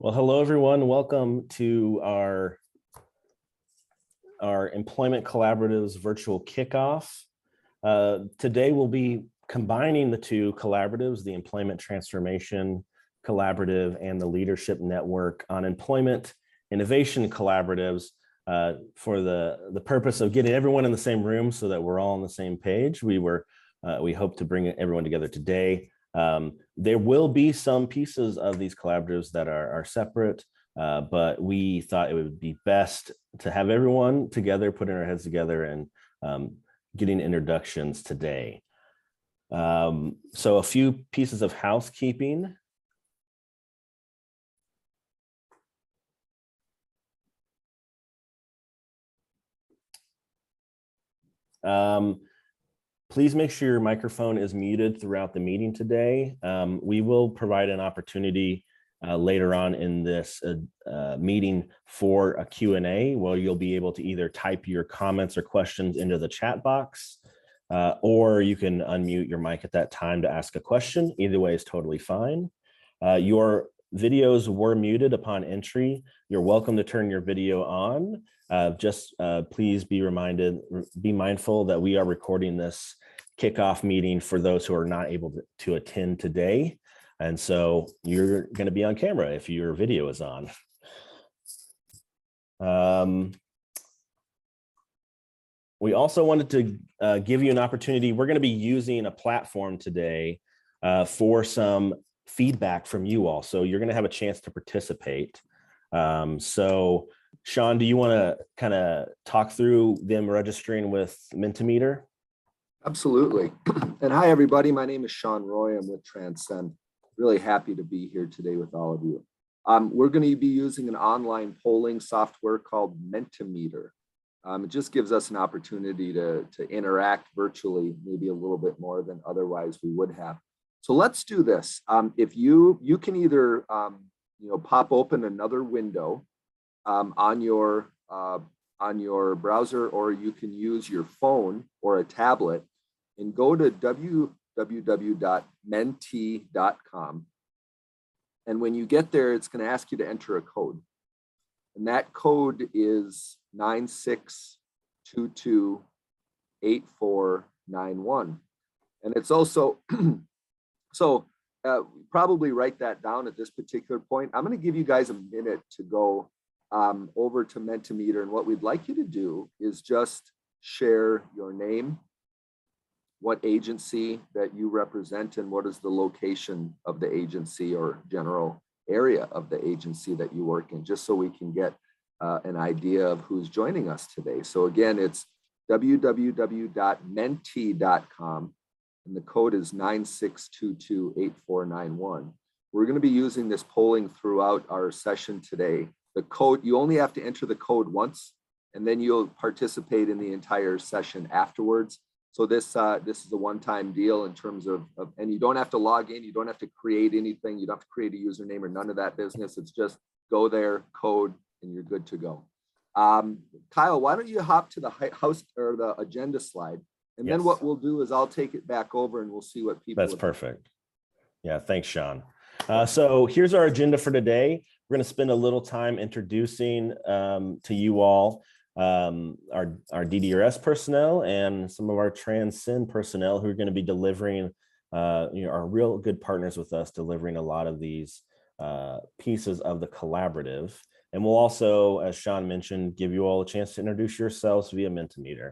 Well, hello, everyone. Welcome to our Employment Collaboratives virtual kickoff. Today, we'll be combining the two collaboratives, the Employment Transformation Collaborative and the Leadership Network on Employment Innovation Collaboratives for the purpose of getting everyone in the same room so that we're all on the same page. We hope to bring everyone together today. There will be some pieces of these collaboratives that are separate, but we thought it would be best to have everyone together, putting our heads together and getting introductions today. So a few pieces of housekeeping. Please make sure your microphone is muted throughout the meeting today. We will provide an opportunity later on in this meeting for a Q&A where you'll be able to either type your comments or questions into the chat box, or you can unmute your mic at that time to ask a question. Either way is totally fine. Your videos were muted upon entry. You're welcome to turn your video on. Please be mindful that we are recording this kickoff meeting for those who are not able to attend today. And so you're going to be on camera if your video is on. We also wanted to give you an opportunity. We're going to be using a platform today for some feedback from you all. So you're going to have a chance to participate. So Sean, do you want to kind of talk through them registering with Mentimeter? Absolutely. And hi, everybody. My name is Sean Roy. I'm with Transcend. Really happy to be here today with all of you. We're going to be using an online polling software called Mentimeter. It just gives us an opportunity to interact virtually, maybe a little bit more than otherwise we would have. So let's do this. If you can either pop open another window on your browser, or you can use your phone or a tablet and go to www.menti.com. And when you get there, it's going to ask you to enter a code. And that code is 96228491. And it's also, probably write that down at this particular point. I'm going to give you guys a minute to go over to Mentimeter. And what we'd like you to do is just share your name, what agency that you represent, and what is the location of the agency or general area of the agency that you work in, just so we can get an idea of who's joining us today. So again, it's www.menti.com, and the code is 96228491. We're going to be using this polling throughout our session today. The code, you only have to enter the code once, and then you'll participate in the entire session afterwards. So this is a one-time deal in terms of, and you don't have to log in, you don't have to create anything, you don't have to create a username or none of that business. It's just go there, code, and you're good to go. Kyle, why don't you hop to the house or the agenda slide, and then what we'll do is I'll take it back over and we'll see what people. That's perfect. Yeah, thanks, Sean. So here's our agenda for today. We're going to spend a little time introducing to you all our DDRS personnel and some of our Transcend personnel who are going to be delivering, are real good partners with us, delivering a lot of these pieces of the collaborative. And we'll also, as Sean mentioned, give you all a chance to introduce yourselves via Mentimeter.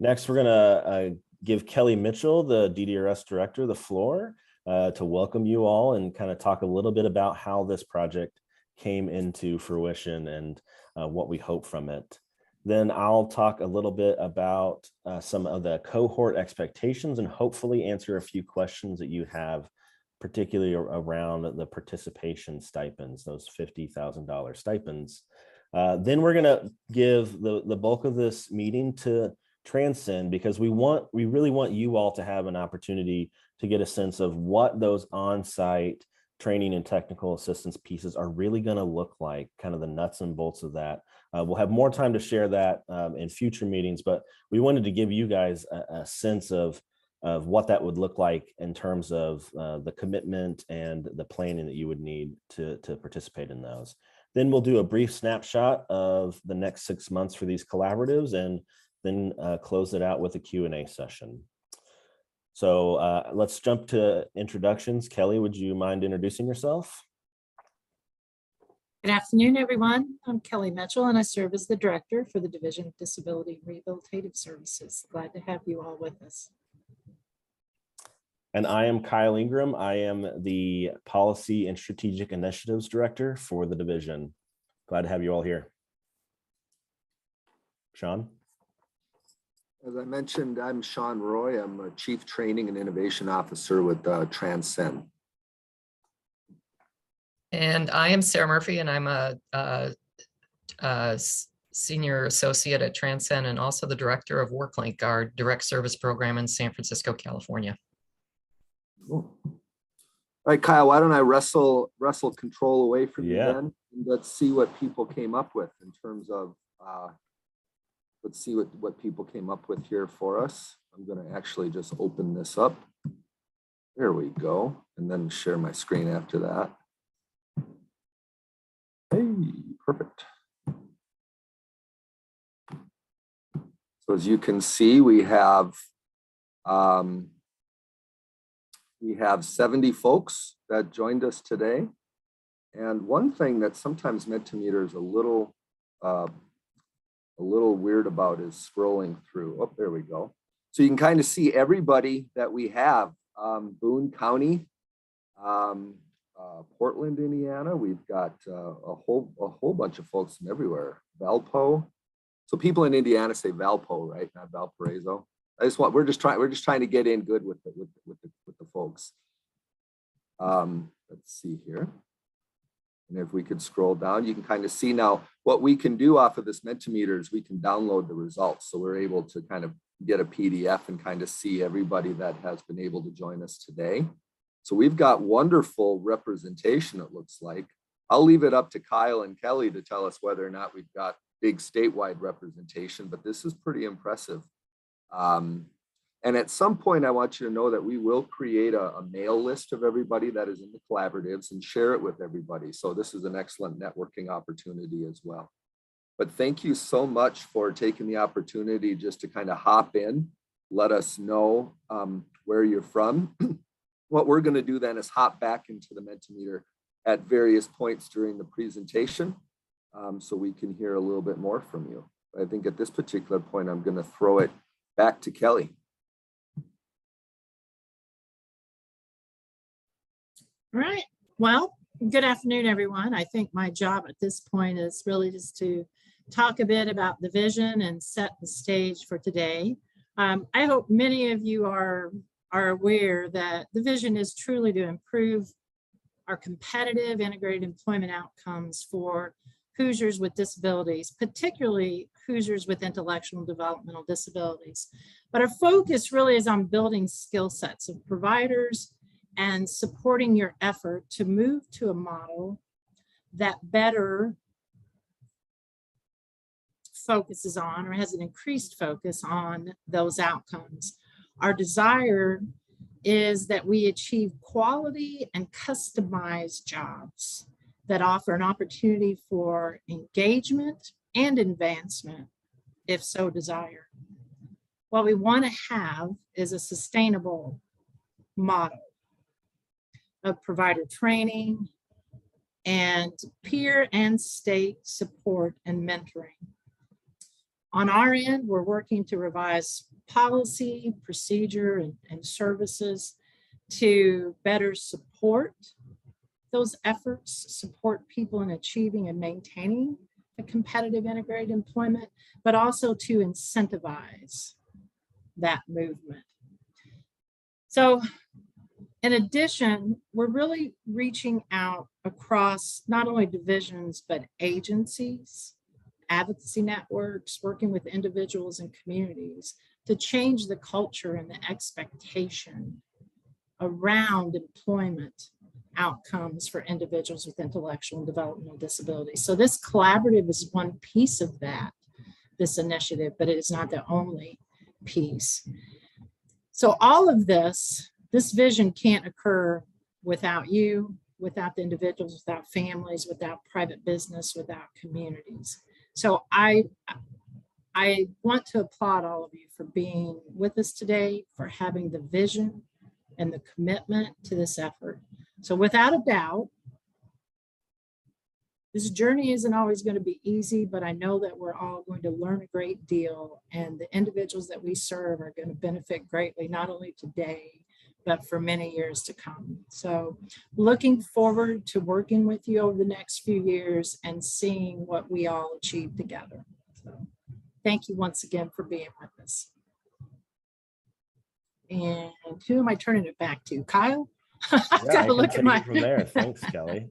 Next, we're going to give Kelly Mitchell, the DDRS director, the floor to welcome you all and kind of talk a little bit about how this project came into fruition and what we hope from it. Then I'll talk a little bit about some of the cohort expectations and hopefully answer a few questions that you have, particularly around the participation stipends, those $50,000 stipends. Then we're going to give the bulk of this meeting to Transcend, because we really want you all to have an opportunity to get a sense of what those on-site training and technical assistance pieces are really going to look like, kind of the nuts and bolts of that. We'll have more time to share that in future meetings, but we wanted to give you guys a sense of of what that would look like in terms of the commitment and the planning that you would need to participate in those. Then we'll do a brief snapshot of the next 6 months for these collaboratives, and then close it out with a Q&A session. So let's jump to introductions. Kelly, would you mind introducing yourself? Good afternoon, everyone. I'm Kelly Mitchell, and I serve as the Director for the Division of Disability and Rehabilitative Services. Glad to have you all with us. And I am Kyle Ingram. I am the Policy and Strategic Initiatives Director for the division. Glad to have you all here. Sean? As I mentioned, I'm Sean Roy. I'm a Chief Training and Innovation Officer with Transcend. And I am Sarah Murphy, and I'm a Senior Associate at Transcend and also the Director of WorkLink, our direct service program in San Francisco, California. Cool. All right, Kyle, why don't I wrestle control away from you then? And let's see what people came up with in terms of, let's see what people came up with here for us. I'm going to actually just open this up. There we go. And then share my screen after that. Hey, perfect. So as you can see, we have 70 folks that joined us today. And one thing that sometimes Mentimeter is a little weird about is scrolling through. Oh, there we go. So you can kind of see everybody that we have. Boone County, Portland, Indiana. We've got a whole bunch of folks from everywhere. Valpo. So people in Indiana say Valpo, right? Not Valparaiso. We're just trying to get in good with the folks. Let's see here. And if we could scroll down, you can kind of see now what we can do off of this Mentimeter is we can download the results. So we're able to kind of get a PDF and kind of see everybody that has been able to join us today. So we've got wonderful representation, it looks like. I'll leave it up to Kyle and Kelly to tell us whether or not we've got big statewide representation, but this is pretty impressive. And at some point, I want you to know that we will create a mail list of everybody that is in the collaboratives and share it with everybody. So this is an excellent networking opportunity as well. But thank you so much for taking the opportunity just to kind of hop in, let us know where you're from. What we're going to do then is hop back into the Mentimeter at various points during the presentation so we can hear a little bit more from you. I think at this particular point, I'm going to throw it back to Kelly. All right. Well, good afternoon, everyone. I think my job at this point is really just to talk a bit about the vision and set the stage for today. I hope many of you are aware that the vision is truly to improve our competitive integrated employment outcomes for Hoosiers with disabilities, particularly Hoosiers with intellectual and developmental disabilities. But our focus really is on building skill sets of providers and supporting your effort to move to a model that better focuses on or has an increased focus on those outcomes. Our desire is that we achieve quality and customized jobs that offer an opportunity for engagement and advancement, if so desired. What we want to have is a sustainable model of provider training and peer and state support and mentoring. On our end, we're working to revise policy, procedure, and services to better support those efforts, support people in achieving and maintaining a competitive integrated employment, but also to incentivize that movement. So in addition, we're really reaching out across not only divisions, but agencies, advocacy networks, working with individuals and communities to change the culture and the expectation around employment outcomes for individuals with intellectual and developmental disabilities. So this collaborative is one piece of that, this initiative, but it is not the only piece. So all of this vision can't occur without you, without the individuals, without families, without private business, without communities. So I want to applaud all of you for being with us today, for having the vision and the commitment to this effort. So without a doubt, this journey isn't always going to be easy, but I know that we're all going to learn a great deal, and the individuals that we serve are going to benefit greatly, not only today, but for many years to come. So looking forward to working with you over the next few years and seeing what we all achieve together. So thank you once again for being with us. And who am I turning it back to? Kyle? I've Yeah, got I to can look take at my it from there. Thanks, Kelly.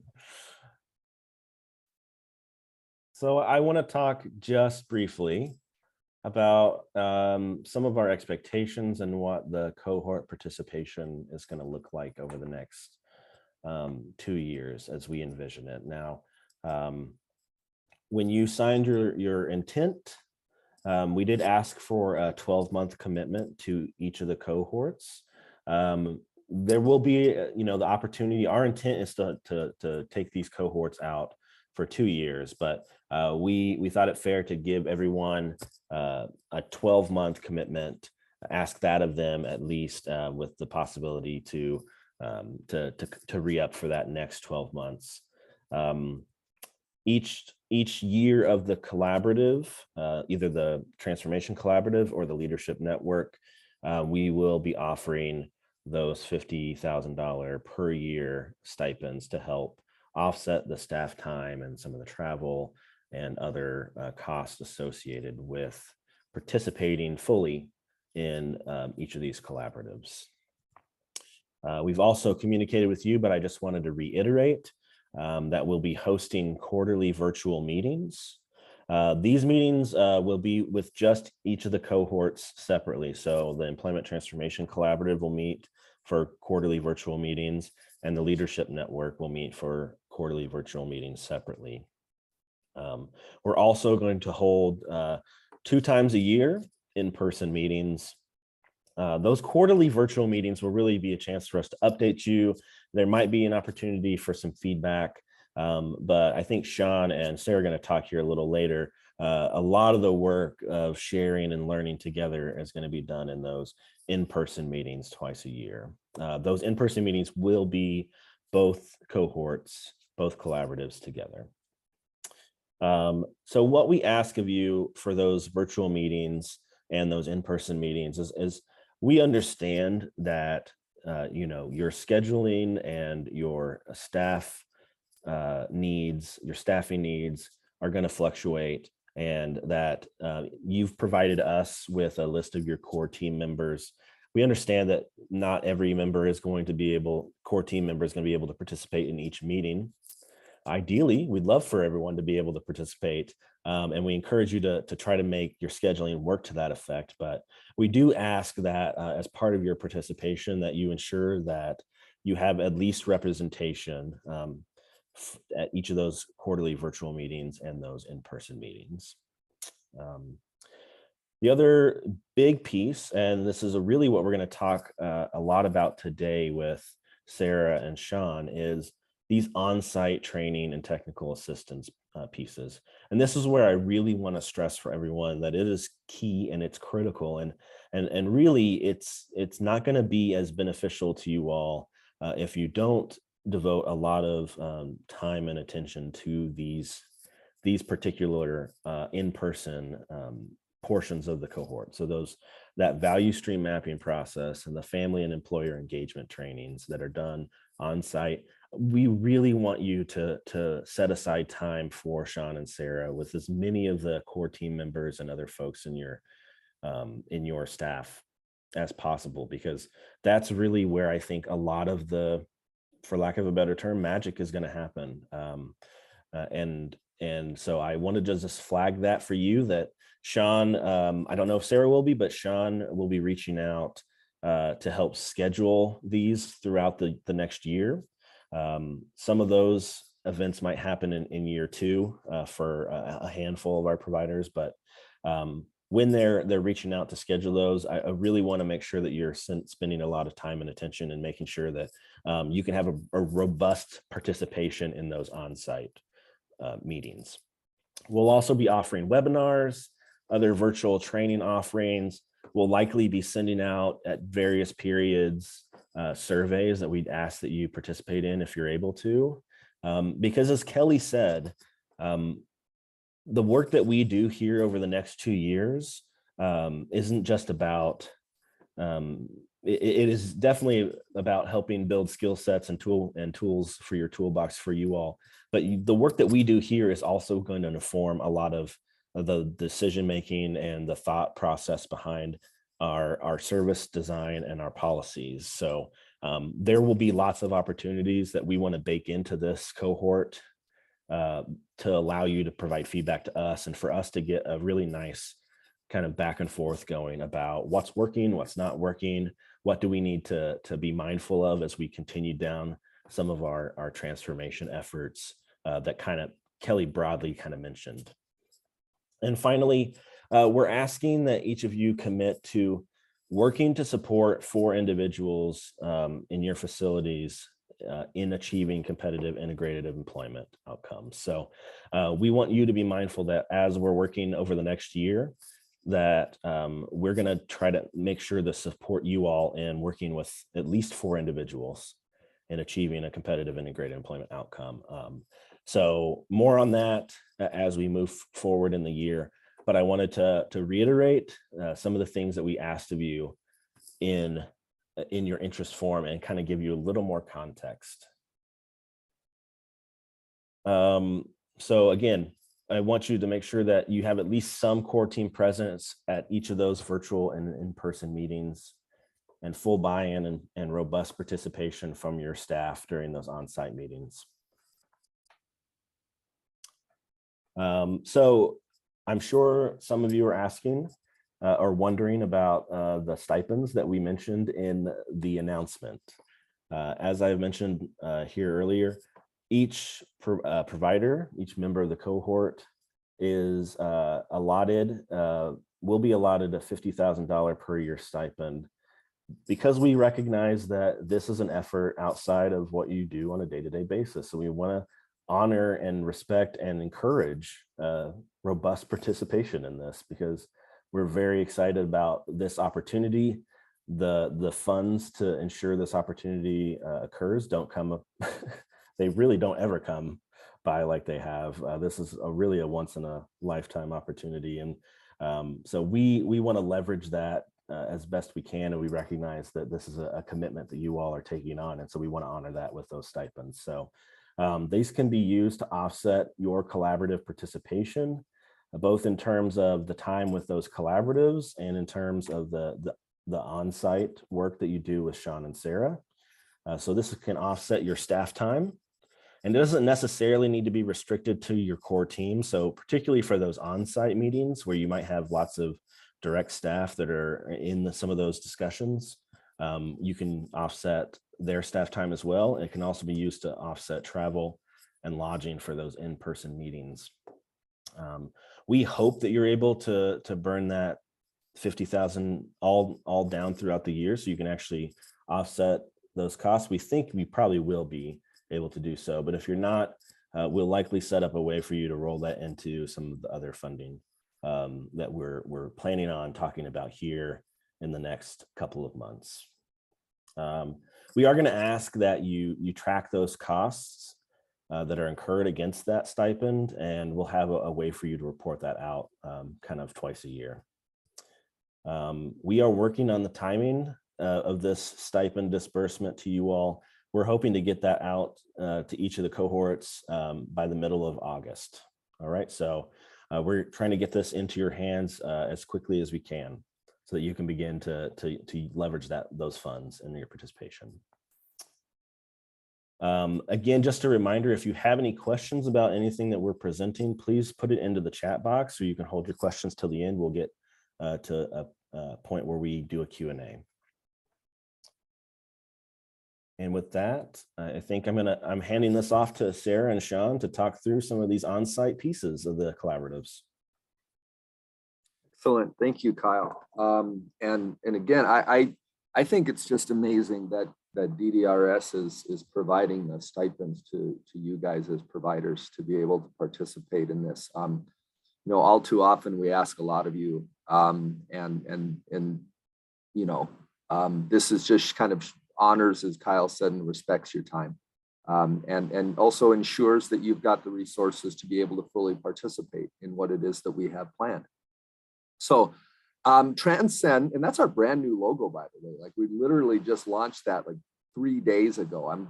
So I want to talk just briefly about some of our expectations and what the cohort participation is going to look like over the next 2 years as we envision it. Now, when you signed your intent, we did ask for a 12-month commitment to each of the cohorts. There will be, the opportunity. Our intent is to take these cohorts out for 2 years, but we thought it fair to give everyone a 12-month commitment, ask that of them at least, with the possibility to re-up for that next 12 months. Each year of the collaborative, either the Transformation Collaborative or the Leadership Network, we will be offering those $50,000 per year stipends to help offset the staff time and some of the travel and other costs associated with participating fully in each of these collaboratives. We've also communicated with you, but I just wanted to reiterate that we'll be hosting quarterly virtual meetings. These meetings will be with just each of the cohorts separately. So the Employment Transformation Collaborative will meet for quarterly virtual meetings, and the Leadership Network will meet for quarterly virtual meetings separately. We're also going to hold 2 times a year in-person meetings. Those quarterly virtual meetings will really be a chance for us to update you. There might be an opportunity for some feedback, but I think Sean and Sarah are going to talk here a little later. A lot of the work of sharing and learning together is going to be done in those in-person meetings twice a year. Those in-person meetings will be both cohorts, both collaboratives together. So what we ask of you for those virtual meetings and those in-person meetings is we understand that your scheduling and your staff needs, your staffing needs are going to fluctuate, and that you've provided us with a list of your core team members. We understand that not every member is going to be able, core team member is going to be able to participate in each meeting. Ideally, we'd love for everyone to be able to participate, and we encourage you to try to make your scheduling work to that effect. But we do ask that as part of your participation, that you ensure that you have at least representation at each of those quarterly virtual meetings and those in-person meetings. The other big piece, and this is really what we're going to talk a lot about today with Sarah and Sean, is these on-site training and technical assistance pieces. And this is where I really want to stress for everyone that it is key and it's critical. And really it's not going to be as beneficial to you all if you don't devote a lot of time and attention to these particular in-person portions of the cohort. So that value stream mapping process and the family and employer engagement trainings that are done on site. We really want you to set aside time for Sean and Sarah with as many of the core team members and other folks in your staff as possible, because that's really where I think a lot of the, for lack of a better term, magic is going to happen. And so I wanted to just flag that for you, that Sean, I don't know if Sarah will be, but Sean will be reaching out to help schedule these throughout the next year. Some of those events might happen in year 2 for a handful of our providers, but when they're reaching out to schedule those, I really want to make sure that you're spending a lot of time and attention and making sure that you can have a robust participation in those on-site meetings. We'll also be offering webinars, other virtual training offerings. We'll likely be sending out at various periods surveys that we'd ask that you participate in if you're able to. Because as Kelly said, the work that we do here over the next 2 years isn't just about, it is definitely about helping build skill sets and tools for your toolbox for you all. But the work that we do here is also going to inform a lot of the decision-making and the thought process behind our service design and our policies. So there will be lots of opportunities that we want to bake into this cohort to allow you to provide feedback to us and for us to get a really nice kind of back and forth going about what's working, what's not working, what do we need to be mindful of as we continue down some of our transformation efforts that kind of Kelly broadly kind of mentioned. And finally, we're asking that each of you commit to working to support 4 individuals in your facilities in achieving competitive integrated employment outcomes. So we want you to be mindful that as we're working over the next year, that we're going to try to make sure to support you all in working with at least 4 individuals in achieving a competitive integrated employment outcome. So more on that as we move forward in the year. But I wanted to reiterate some of the things that we asked of you in your interest form and kind of give you a little more context. So again, I want you to make sure that you have at least some core team presence at each of those virtual and in-person meetings, and full buy-in and robust participation from your staff during those on-site meetings. So I'm sure some of you are asking or wondering about the stipends that we mentioned in the announcement. As I mentioned here earlier, each provider, each member of the cohort is will be allotted a $50,000 per year stipend, because we recognize that this is an effort outside of what you do on a day-to-day basis. So we want to honor and respect and encourage robust participation in this, because we're very excited about this opportunity. The funds to ensure this opportunity occurs don't come up. They really don't ever come by like they have. This is really a once in a lifetime opportunity. And so we want to leverage that as best we can. And we recognize that this is a commitment that you all are taking on. And so we want to honor that with those stipends. So these can be used to offset your collaborative participation, both in terms of the time with those collaboratives and in terms of the on-site work that you do with Sean and Sarah. So this can offset your staff time. And it doesn't necessarily need to be restricted to your core team. So particularly for those on-site meetings where you might have lots of direct staff that are in some of those discussions, you can offset their staff time as well. It can also be used to offset travel and lodging for those in-person meetings. We hope that you're able to burn that $50,000 all down throughout the year, so you can actually offset those costs. We think we probably will be able to do so, but if you're not, we'll likely set up a way for you to roll that into some of the other funding that we're planning on talking about here in the next couple of months. We are going to ask that you track those costs that are incurred against that stipend, and we'll have a way for you to report that out kind of twice a year. We are working on the timing of this stipend disbursement to you all. We're hoping to get that out to each of the cohorts by the middle of August. All right, so we're trying to get this into your hands as quickly as we can, so that you can begin to leverage those funds in your participation. Again, just a reminder, if you have any questions about anything that we're presenting, please put it into the chat box, or you can hold your questions till the end. We'll get to a point where we do a Q&A. And with that, I think I'm handing this off to Sarah and Sean to talk through some of these on-site pieces of the collaboratives. Excellent. Thank you, Kyle. And again, I think it's just amazing that DDRS is providing the stipends to you guys as providers to be able to participate in this. You know, all too often we ask a lot of you, and you know, this is just kind of honors, as Kyle said, and respects your time, and also ensures that you've got the resources to be able to fully participate in what it is that we have planned. So Transcend, and that's our brand new logo, by the way. Like, we literally just launched that like 3 days ago. I'm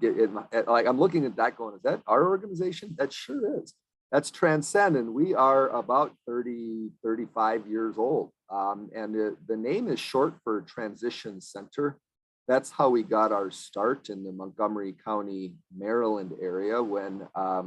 looking at that going, is that our organization? That sure is. That's Transcend, and we are about 35 years old. And the name is short for Transition Center. That's how we got our start in the Montgomery County, Maryland area, when a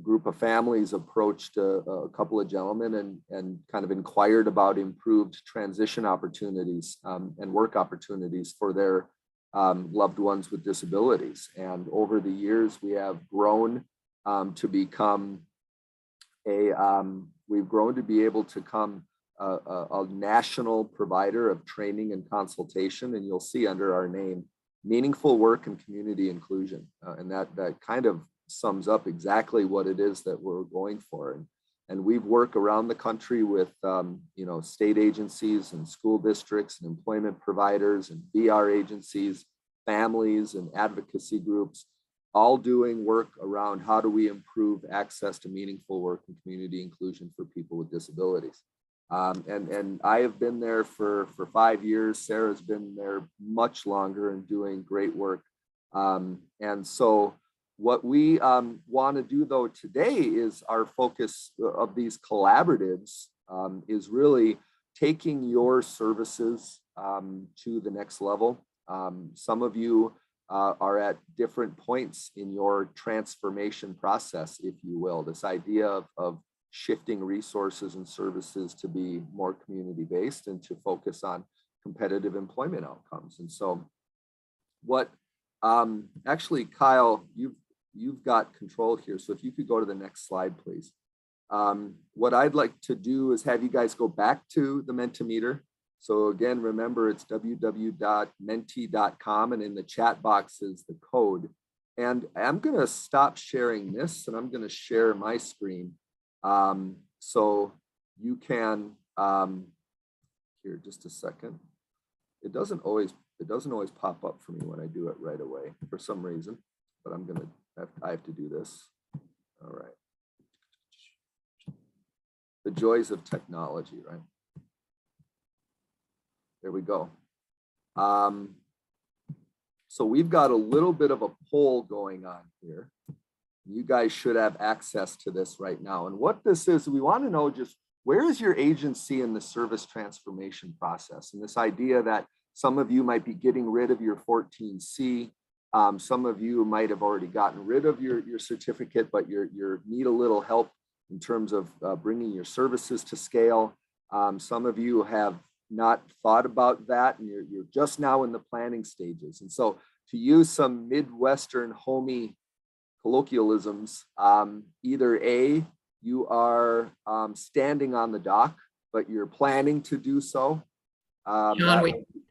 group of families approached a couple of gentlemen and kind of inquired about improved transition opportunities and work opportunities for their loved ones with disabilities. And over the years, we have grown to become we've grown to be able to become a national provider of training and consultation. And you'll see under our name, meaningful work and community inclusion. And that kind of sums up exactly what it is that we're going for. And we've worked around the country with you know, state agencies and school districts and employment providers and VR agencies, families and advocacy groups, all doing work around how do we improve access to meaningful work and community inclusion for people with disabilities. And I have been there for 5 years. Sarah's been there much longer and doing great work. And so what we want to do, though, today is our focus of these collaboratives is really taking your services to the next level. Some of you are at different points in your transformation process, if you will, this idea of shifting resources and services to be more community-based and to focus on competitive employment outcomes. And so what actually, Kyle, you've got control here. So if you could go to the next slide, please. What I'd like to do is have you guys go back to the Mentimeter. So again, remember, it's www.menti.com, and in the chat box is the code. And I'm going to stop sharing this, and I'm going to share my screen. So you can, here, just a second. It doesn't always pop up for me when I do it right away for some reason, but I have to do this. All right. The joys of technology, right? There we go. So we've got a little bit of a poll going on here. You guys should have access to this right now. And what this is, we want to know just where is your agency in the service transformation process? And this idea that some of you might be getting rid of your 14C. Some of you might have already gotten rid of your certificate, but you need a little help in terms of bringing your services to scale. Some of you have not thought about that, and you're just now in the planning stages. And so, to use some Midwestern homey colloquialisms, either A, you are standing on the dock, but you're planning to do so. John,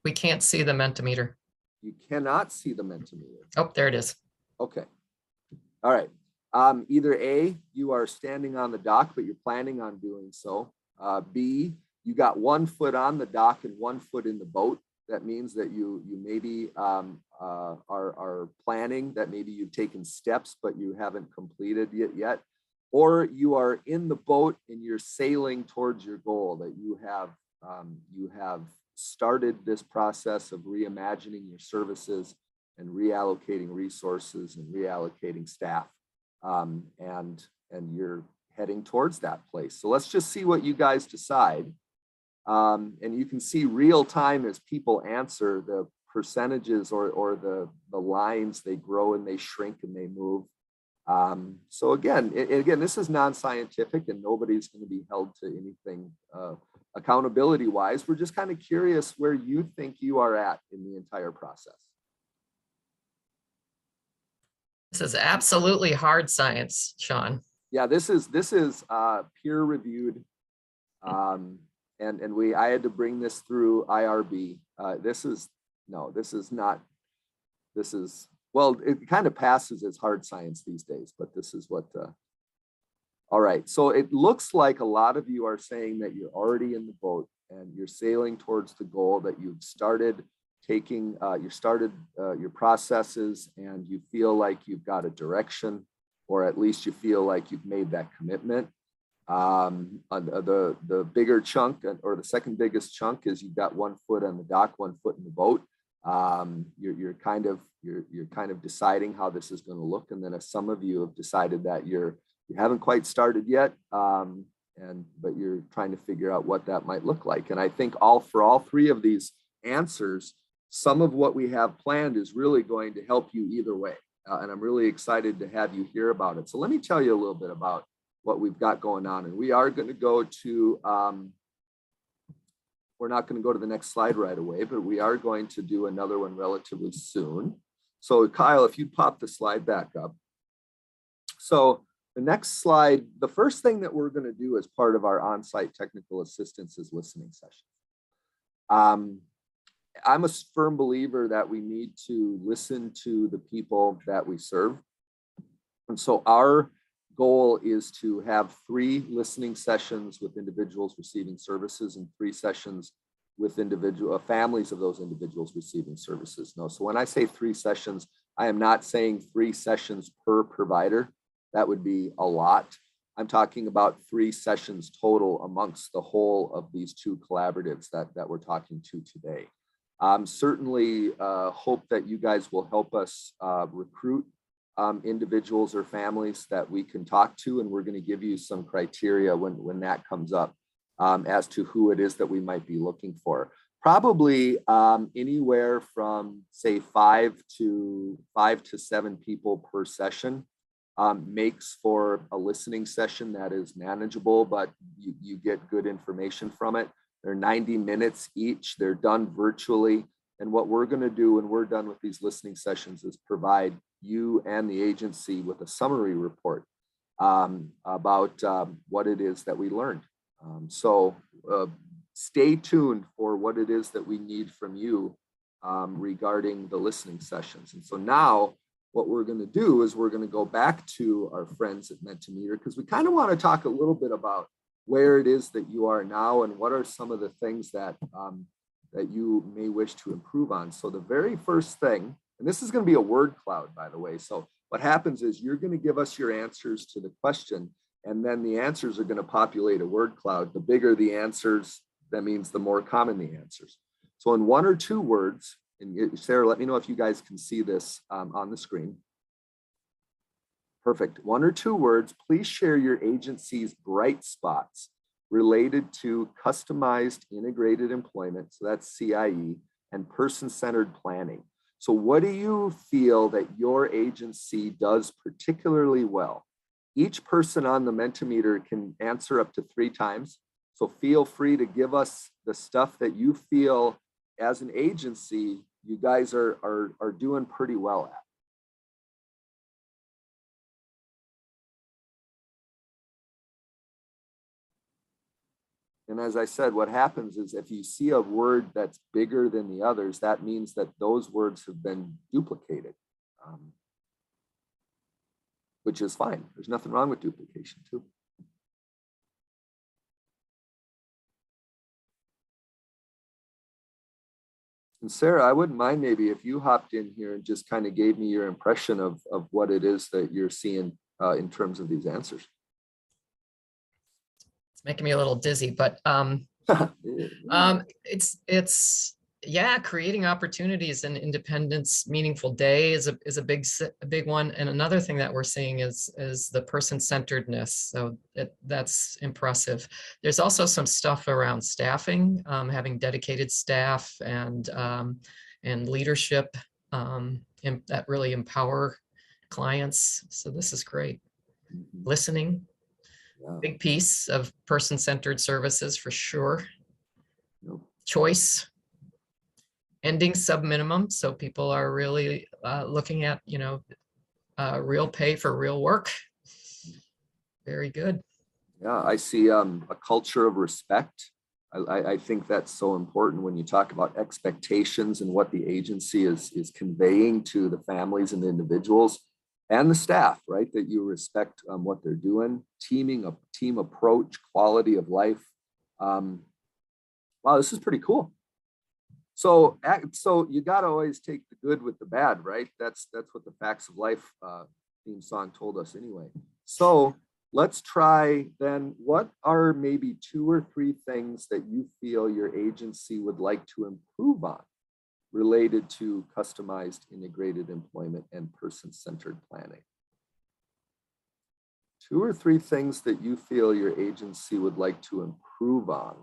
we can't see the Mentimeter. You cannot see the Mentimeter. Oh, there it is. Okay. All right. Either A, you are standing on the dock, but you're planning on doing so. B, you got 1 foot on the dock and 1 foot in the boat. That means that you maybe are planning, that maybe you've taken steps, but you haven't completed it yet. Or you are in the boat and you're sailing towards your goal, that you have started this process of reimagining your services and reallocating resources and reallocating staff, and you're heading towards that place. So let's just see what you guys decide. And you can see real time as people answer the percentages or the lines, they grow and they shrink and they move. So again, this is non-scientific and nobody's going to be held to anything accountability wise. We're just kind of curious where you think you are at in the entire process. This is absolutely hard science, Sean. Yeah, this is peer reviewed. and I had to bring this through IRB. This is well, it kind of passes as hard science these days, but this is what, all right. So it looks like a lot of you are saying that you're already in the boat and you're sailing towards the goal, that you've started taking, your processes, and you feel like you've got a direction, or at least you feel like you've made that commitment. The bigger chunk, or the second biggest chunk, is you've got 1 foot on the dock, 1 foot in the boat. You're kind of deciding how this is going to look, and then some of you have decided that you haven't quite started yet, but you're trying to figure out what that might look like. And I think for all 3 of these answers, some of what we have planned is really going to help you either way, and I'm really excited to have you hear about it. So let me tell you a little bit about what we've got going on, and we are going to go to. We're not going to go to the next slide right away, but we are going to do another one relatively soon. So Kyle, if you pop the slide back up. So the next slide, the first thing that we're going to do as part of our on-site technical assistance is listening sessions. I'm a firm believer that we need to listen to the people that we serve. And so our goal is to have 3 listening sessions with individuals receiving services and 3 sessions with families of those individuals receiving services. No, so when I say 3 sessions, I am not saying 3 sessions per provider. That would be a lot. I'm talking about 3 sessions total amongst the whole of these 2 collaboratives that we're talking to today. Certainly hope that you guys will help us recruit individuals or families that we can talk to, and we're going to give you some criteria when that comes up as to who it is that we might be looking for. Probably anywhere from, say, 5 to 7 people per session makes for a listening session that is manageable, but you get good information from it. They're 90 minutes each. They're done virtually. And what we're going to do when we're done with these listening sessions is provide you and the agency with a summary report about what it is that we learned. So stay tuned for what it is that we need from you regarding the listening sessions. And so now what we're going to do is we're going to go back to our friends at Mentimeter, because we kind of want to talk a little bit about where it is that you are now and what are some of the things that that you may wish to improve on. So the very first thing, and this is going to be a word cloud, by the way. So what happens is you're going to give us your answers to the question, and then the answers are going to populate a word cloud. The bigger the answers, that means the more common the answers. So in 1 or 2 words, and Sarah, let me know if you guys can see this on the screen. Perfect. 1 or 2 words, please share your agency's bright spots related to customized integrated employment, so that's CIE, and person-centered planning. So what do you feel that your agency does particularly well? Each person on the Mentimeter can answer up to 3 times. So feel free to give us the stuff that you feel as an agency you guys are doing pretty well at. And as I said, what happens is if you see a word that's bigger than the others, that means that those words have been duplicated, which is fine. There's nothing wrong with duplication too. And Sarah, I wouldn't mind maybe if you hopped in here and just kind of gave me your impression of what it is that you're seeing in terms of these answers. It's making me a little dizzy, but it's yeah, creating opportunities and independence, meaningful day is a big one. And another thing that we're seeing is the person-centeredness. So that's impressive. There's also some stuff around staffing, having dedicated staff and leadership that really empower clients. So this is great. Listening, big piece of person-centered services for sure. Choice. Ending sub-minimum, so people are really looking at, real pay for real work. Very good. Yeah, I see a culture of respect. I think that's so important when you talk about expectations and what the agency is conveying to the families and the individuals and the staff, right? That you respect what they're doing, team approach, quality of life. Wow, this is pretty cool. So you got to always take the good with the bad, right? That's what the Facts of Life theme song told us anyway. So let's try then, what are maybe 2 or 3 things that you feel your agency would like to improve on related to customized integrated employment and person-centered planning? 2 or 3 things that you feel your agency would like to improve on.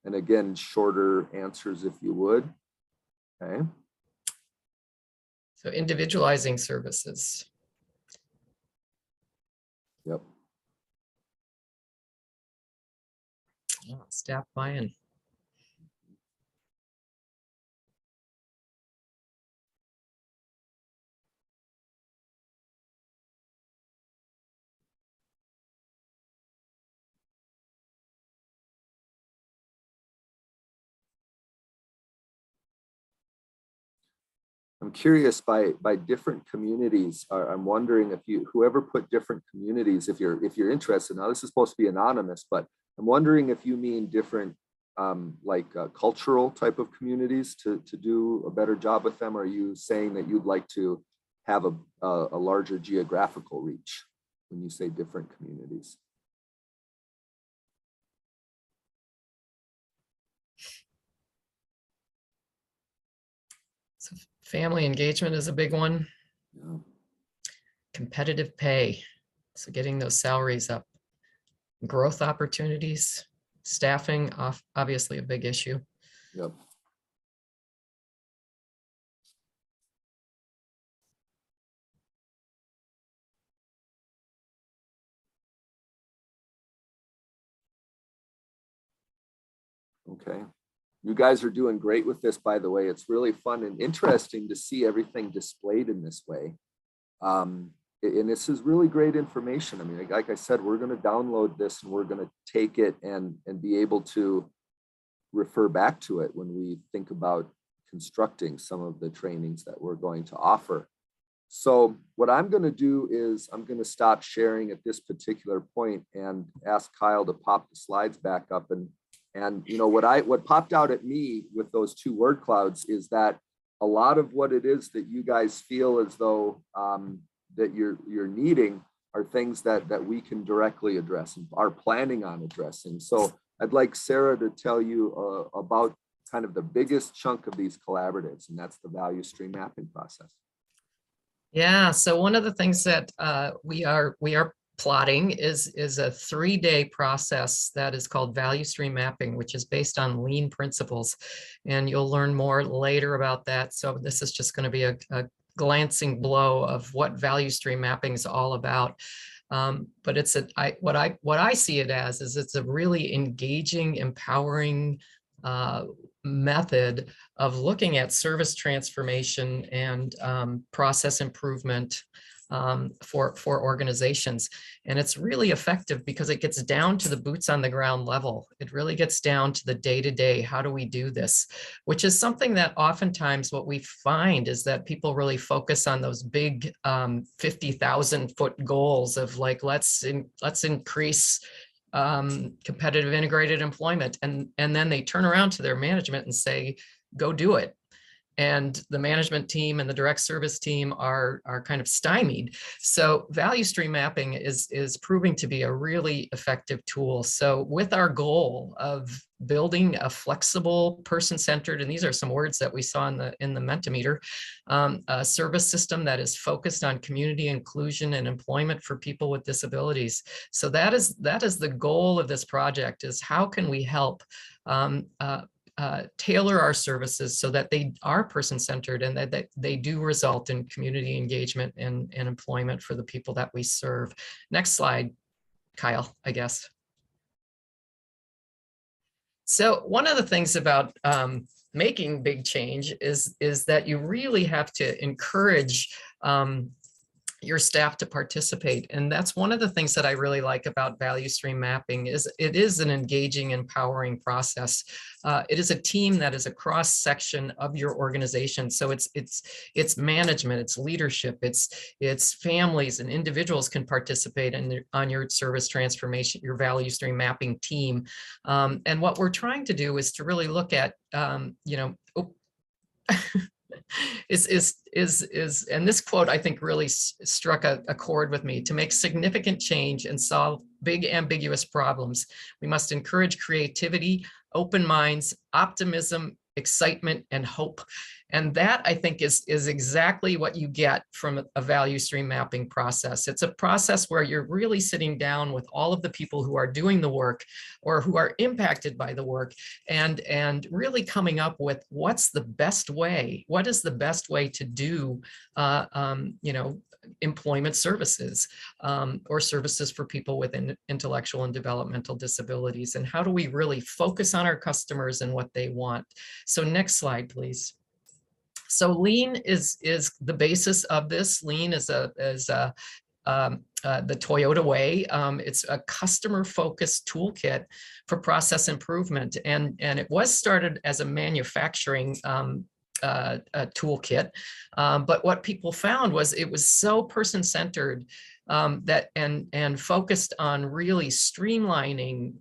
And again, shorter answers if you would. Okay. So individualizing services. Yep. Oh, staff buy-in. I'm curious by different communities. I'm wondering if whoever put different communities, if you're interested. Now this is supposed to be anonymous, but I'm wondering if you mean different cultural type of communities to do a better job with them. Or are you saying that you'd like to have a larger geographical reach when you say different communities? So family engagement is a big one. Yeah. Competitive pay. So getting those salaries up. Growth opportunities, staffing, obviously a big issue. Yep. Okay. You guys are doing great with this, by the way. It's really fun and interesting to see everything displayed in this way. And this is really great information. I mean, like I said, we're going to download this and we're going to take it and be able to refer back to it when we think about constructing some of the trainings that we're going to offer. So what I'm going to do is I'm going to stop sharing at this particular point and ask Kyle to pop the slides back up. And you know, what popped out at me with those 2 word clouds is that a lot of what it is that you guys feel as though that you're needing are things that we can directly address and are planning on addressing. So I'd like Sarah to tell you about kind of the biggest chunk of these collaboratives, and that's the value stream mapping process. Yeah, so one of the things that we are plotting is a 3-day process that is called value stream mapping, which is based on lean principles. And you'll learn more later about that. So this is just going to be a glancing blow of what value stream mapping is all about. But it's what I see it as is it's a really engaging, empowering method of looking at service transformation and process improvement for organizations. And it's really effective because it gets down to the boots on the ground level. It really gets down to the day-to-day. How do we do this? Which is something that oftentimes what we find is that people really focus on those big 50,000-foot goals of like, let's increase competitive integrated employment. And then they turn around to their management and say, go do it. And the management team and the direct service team are kind of stymied. So value stream mapping is proving to be a really effective tool. So with our goal of building a flexible, person-centered, and these are some words that we saw in the Mentimeter, a service system that is focused on community inclusion and employment for people with disabilities. So that is the goal of this project, is how can we help tailor our services so that they are person-centered and that they do result in community engagement and employment for the people that we serve. Next slide, Kyle, I guess. So one of the things about making big change is that you really have to encourage your staff to participate. And that's one of the things that I really like about value stream mapping is it is an engaging, empowering process. It is a team that is a cross section of your organization. So it's management, it's leadership, it's families and individuals can participate on your service transformation, your value stream mapping team. And what we're trying to do is to really look at, and this quote I think really struck a chord with me. To make significant change and solve big ambiguous problems, we must encourage creativity, open minds, optimism, excitement, and hope. And that, I think, is exactly what you get from a value stream mapping process. It's a process where you're really sitting down with all of the people who are doing the work or who are impacted by the work and really coming up with what's the best way, what is the best way to do, employment services or services for people with intellectual and developmental disabilities. And how do we really focus on our customers and what they want? So next slide, please. So lean is the basis of this. Lean is the Toyota way. It's a customer-focused toolkit for process improvement, and it was started as a manufacturing toolkit, but what people found was it was so person-centered that and focused on really streamlining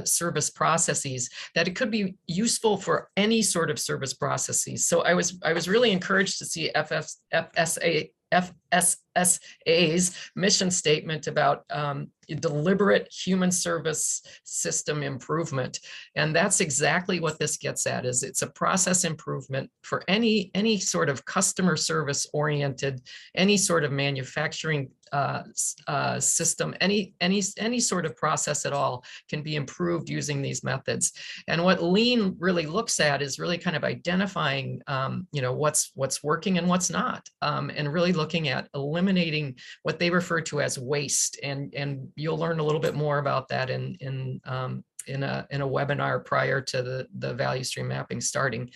service processes that it could be useful for any sort of service processes. So I was really encouraged to see FSSA's mission statement about deliberate human service system improvement. And that's exactly what this gets at, is it's a process improvement for any sort of customer service oriented, any sort of manufacturing system, any sort of process at all can be improved using these methods. And what lean really looks at is really kind of identifying what's working and what's not, and really looking at eliminating what they refer to as waste. And you'll learn a little bit more about that in a webinar prior to the value stream mapping starting.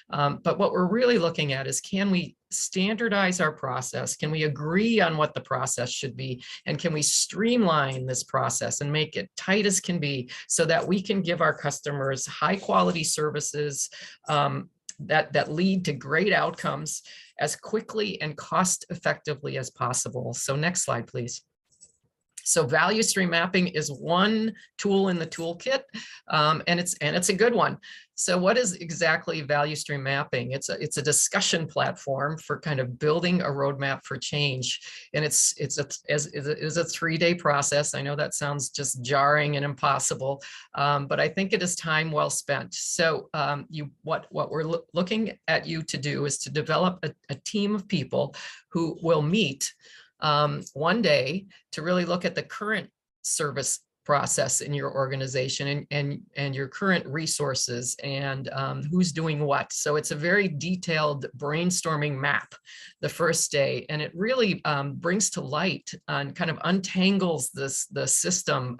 But what we're really looking at is, can we standardize our process? Can we agree on what the process should be? And can we streamline this process and make it tight as can be so that we can give our customers high quality services that lead to great outcomes as quickly and cost effectively as possible? So next slide, please. So value stream mapping is one tool in the toolkit, and it's a good one. So what is exactly value stream mapping? It's a discussion platform for kind of building a roadmap for change, and it's a 3-day process. I know that sounds just jarring and impossible, but I think it is time well spent. So what we're looking at you to do is to develop a team of people who will meet one day to really look at the current service process in your organization and your current resources and who's doing what. So it's a very detailed brainstorming map the first day, and it really brings to light and kind of untangles the system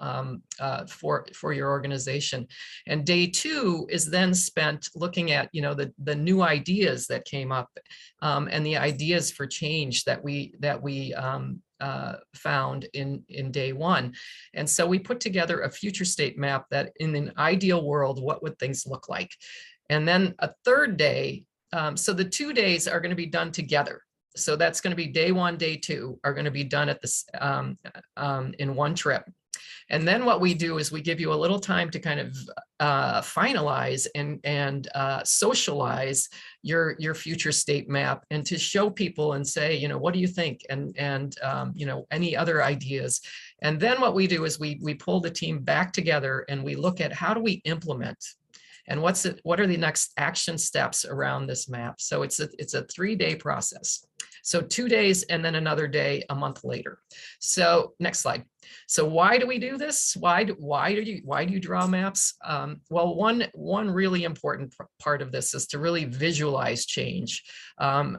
for your organization. And day 2 is then spent looking at the new ideas that came up and the ideas for change that we found in day 1. And so we put together a future state map that in an ideal world, what would things look like? And then a 3rd day, so the 2 days are going to be done together. So that's going to be day 1, day 2 are going to be done at this in one trip. And then what we do is we give you a little time to kind of finalize and socialize your future state map, and to show people and say, what do you think? And any other ideas. And then what we do is we pull the team back together and we look at how do we implement, and what are the next action steps around this map. So it's a 3-day process. So 2 days and then another day a month later. So next slide. So why do we do this? Why do you draw maps? Well, one really important part of this is to really visualize change. The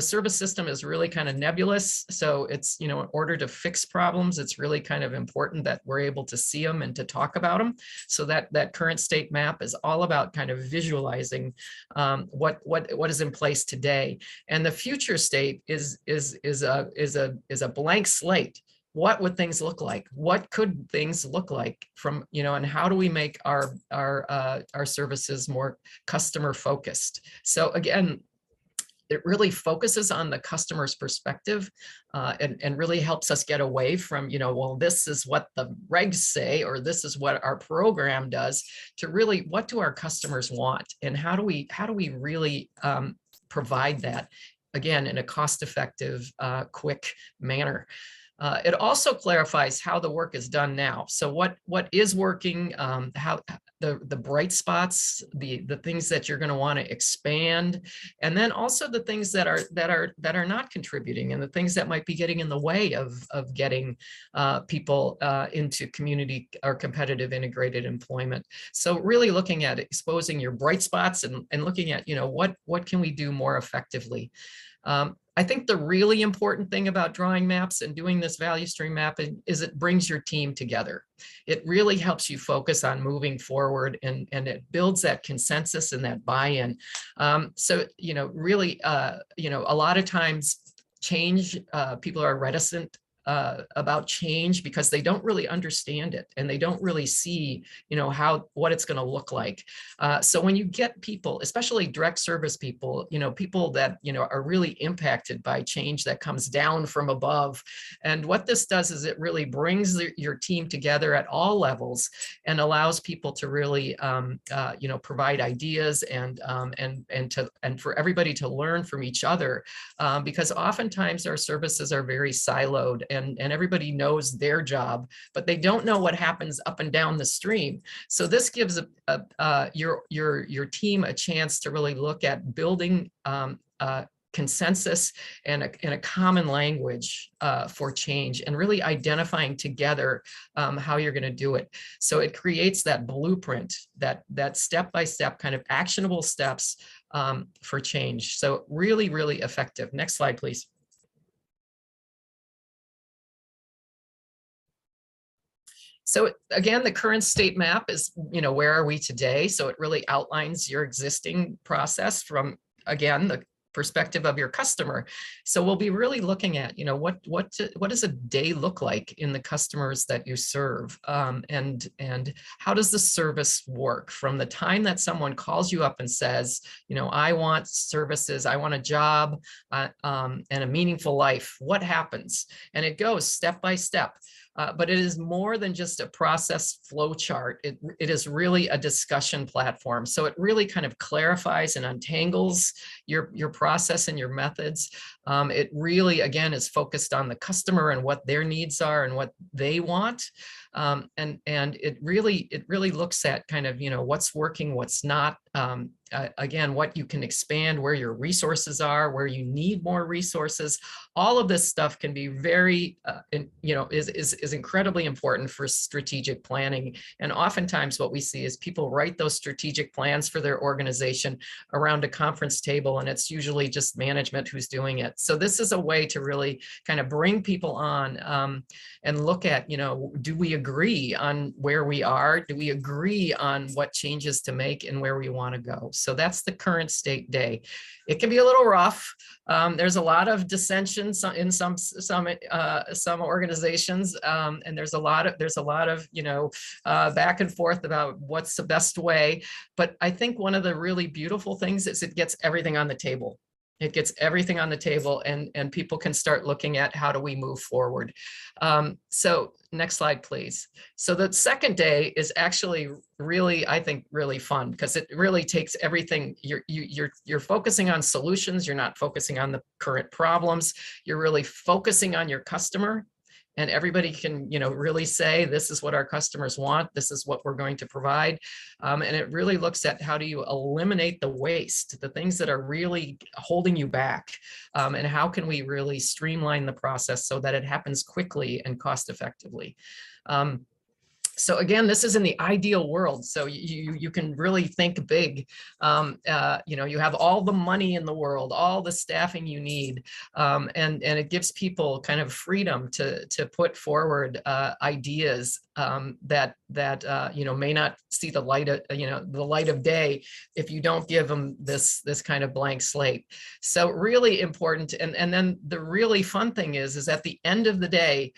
service system is really kind of nebulous. So it's, in order to fix problems, it's really kind of important that we're able to see them and to talk about them. So that current state map is all about kind of visualizing what is in place today. And the future state is a blank slate. What would things look like? What could things look like from, and how do we make our services more customer focused? So again, it really focuses on the customer's perspective and really helps us get away from, well, this is what the regs say, or this is what our program does, to really, what do our customers want? And how do we really provide that, again, in a cost-effective, quick manner? It also clarifies how the work is done now. So what is working, how the bright spots, the things that you're going to want to expand, and then also the things that are not contributing, and the things that might be getting in the way of getting people into community or competitive integrated employment. So really looking at exposing your bright spots and looking at, what can we do more effectively. I think the really important thing about drawing maps and doing this value stream mapping is it brings your team together. It really helps you focus on moving forward, and it builds that consensus and that buy-in. So, really, a lot of times change, people are reticent about change because they don't really understand it, and they don't really see, what it's going to look like. So when you get people, especially direct service people, people that, are really impacted by change that comes down from above. And what this does is it really brings your team together at all levels and allows people to really, provide ideas and for everybody to learn from each other, because oftentimes our services are very siloed, and everybody knows their job, but they don't know what happens up and down the stream. So this gives your team a chance to really look at building consensus and a common language for change, and really identifying together how you're going to do it. So it creates that blueprint, that step-by-step kind of actionable steps for change. So really, really effective. Next slide, please. So again, the current state map is, where are we today? So it really outlines your existing process from, again, the perspective of your customer. So we'll be really looking at, what does a day look like in the customers that you serve, and how does the service work from the time that someone calls you up and says, I want services, I want a job, and a meaningful life. What happens? And it goes step by step. But it is more than just a process flow chart. It is really a discussion platform. So it really kind of clarifies and untangles your process and your methods. It really, again, is focused on the customer and what their needs are and what they want. And it really looks at kind of, what's working, what's not. Again, what you can expand, where your resources are, where you need more resources. All of this stuff can be very, is incredibly important for strategic planning. And oftentimes what we see is people write those strategic plans for their organization around a conference table, and it's usually just management who's doing it. So this is a way to really kind of bring people on and look at, do we agree on where we are? Do we agree on what changes to make and where we want to go? So that's the current state day. It can be a little rough. There's a lot of dissension in some organizations, and there's a lot of back and forth about what's the best way. But I think one of the really beautiful things is it gets everything on the table. It gets everything on the table, and people can start looking at how do we move forward. So next slide, please. So the second day is actually really, I think, really fun, because it really takes everything. You're focusing on solutions. You're not focusing on the current problems. You're really focusing on your customer and everybody can, really say, this is what our customers want, this is what we're going to provide. And it really looks at how do you eliminate the waste, the things that are really holding you back, and how can we really streamline the process so that it happens quickly and cost effectively. So again, this is in the ideal world. So you can really think big. You have all the money in the world, all the staffing you need, and it gives people kind of freedom to put forward ideas that may not see the light of day if you don't give them this kind of blank slate. So really important. And then the really fun thing is at the end of the day,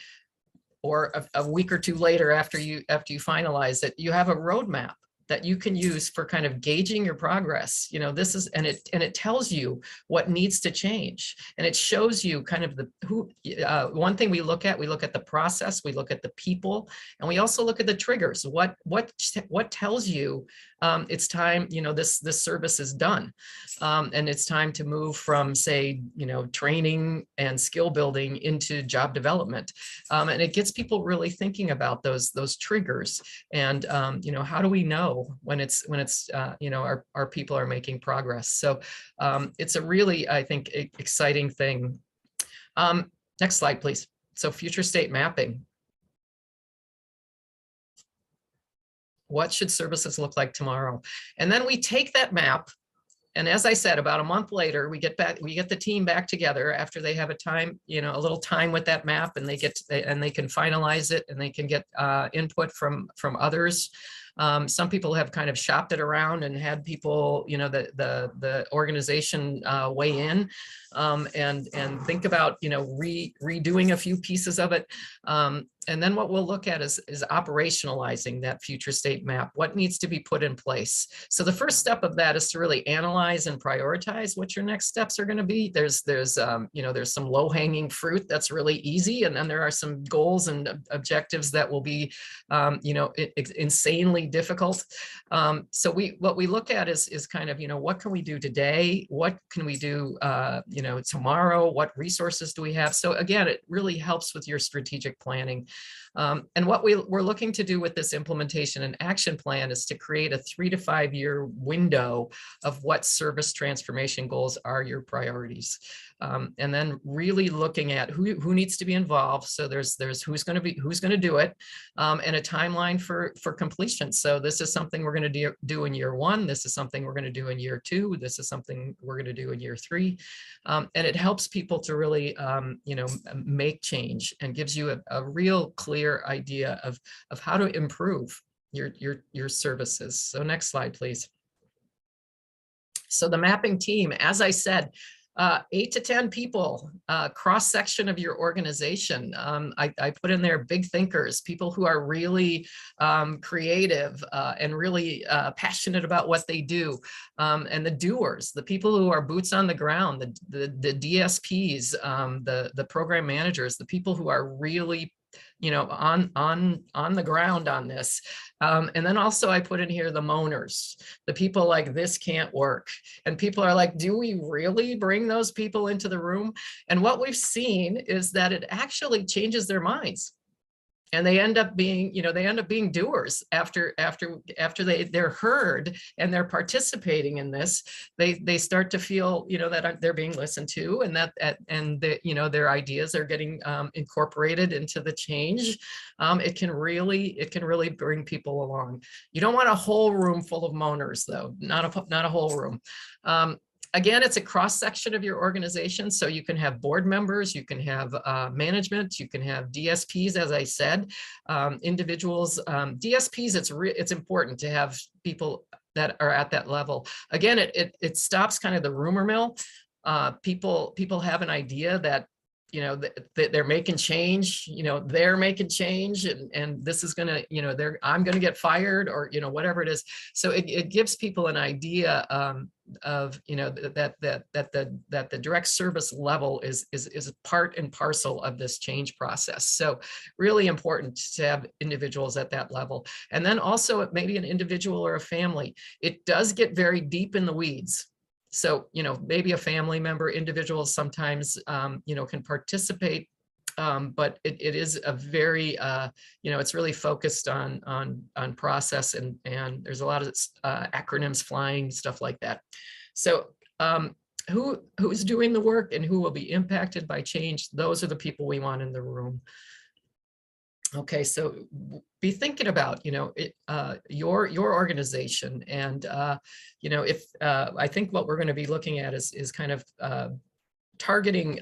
or a week or two later after you finalize it, you have a roadmap that you can use for kind of gauging your progress. This is, and it tells you what needs to change, and it shows you kind of one thing we look at the process, we look at the people, and we also look at the triggers. What tells you it's time, this service is done, and it's time to move from, say, training and skill building into job development, and it gets people really thinking about those triggers, and how do we know when it's our people are making progress. So it's a really, I think, exciting thing. Next slide, please. So future state mapping. What should services look like tomorrow? And then we take that map, and as I said, about a month later, we get the team back together after they have a little time with that map, and they can finalize it, and they can get input from others. Some people have kind of shopped it around and had people, the organization weigh in, and think about, redoing a few pieces of it. And then what we'll look at is operationalizing that future state map. What needs to be put in place? So the first step of that is to really analyze and prioritize what your next steps are going to be. There's some low-hanging fruit that's really easy, and then there are some goals and objectives that will be, insanely difficult. So what we look at is kind of, what can we do today? What can we do, tomorrow? What resources do we have? So again, it really helps with your strategic planning. And what we're looking to do with this implementation and action plan is to create a 3 to 5 year window of what service transformation goals are your priorities. And then really looking at who needs to be involved. So there's who's going to do it, and a timeline for completion. So this is something we're going to do in year 1. This is something we're going to do in year 2. This is something we're going to do in year 3. And it helps people to really, make change, and gives you a real clear idea of how to improve your services. So next slide, please. So the mapping team, as I said, 8 to 10 people, cross section of your organization. I put in there big thinkers, people who are really creative and really passionate about what they do, and the doers, the people who are boots on the ground, the DSPs, the program managers, the people who are really on the ground on this. And then also I put in here the moaners, the people like, this can't work. And people are like, do we really bring those people into the room? And what we've seen is that it actually changes their minds. And they end up being, doers after they're heard and they're participating in this. They start to feel, that they're being listened to, and that their ideas are getting incorporated into the change. It can really bring people along. You don't want a whole room full of moaners, though. Not a whole room. Again, it's a cross section of your organization. So you can have board members, you can have management, you can have DSPs, as I said, individuals. DSPs, it's important to have people that are at that level. Again, it stops kind of the rumor mill. People have an idea that they're making change, they're making change, and this is gonna, I'm gonna get fired, or whatever it is. So it gives people an idea of that the direct service level is part and parcel of this change process. So really important to have individuals at that level. And then also maybe an individual or a family. It does get very deep in the weeds. So, maybe a family member, individuals sometimes, can participate but it is a very, it's really focused on process, and there's a lot of acronyms flying, stuff like that. So who's doing the work and who will be impacted by change? Those are the people we want in the room. Okay, so be thinking about, your organization, and if I think what we're going to be looking at is kind of targeting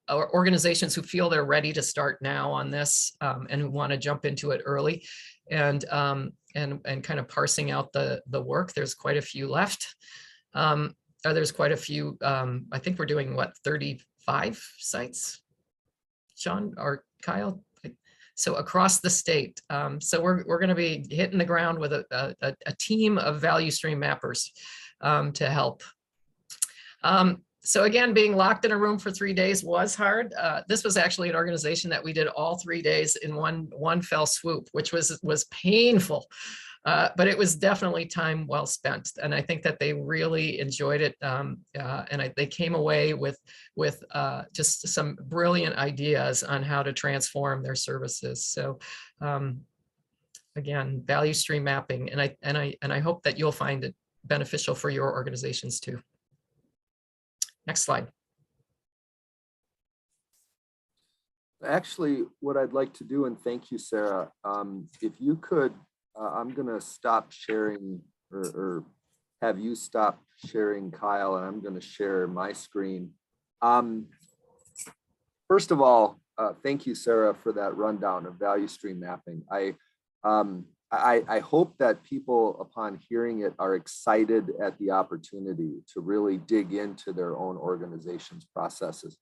organizations who feel they're ready to start now on this, and who want to jump into it early, and kind of parsing out the work. There's quite a few left. There's quite a few. I think we're doing what, 35 sites, Sean or Kyle? So across the state. So we're going to be hitting the ground with a team of value stream mappers to help. So again, being locked in a room for 3 days was hard. This was actually an organization that we did all 3 days in one fell swoop, which was painful. But it was definitely time well spent, and I think that they really enjoyed it. They came away with just some brilliant ideas on how to transform their services. So again, value stream mapping, and I hope that you'll find it beneficial for your organizations too. Next slide. Actually, what I'd like to do, and thank you, Sarah, if you could, I'm going to stop sharing, or have you stop sharing, Kyle, and I'm going to share my screen. First of all, thank you, Sarah, for that rundown of value stream mapping. I hope that people, upon hearing it, are excited at the opportunity to really dig into their own organization's processes,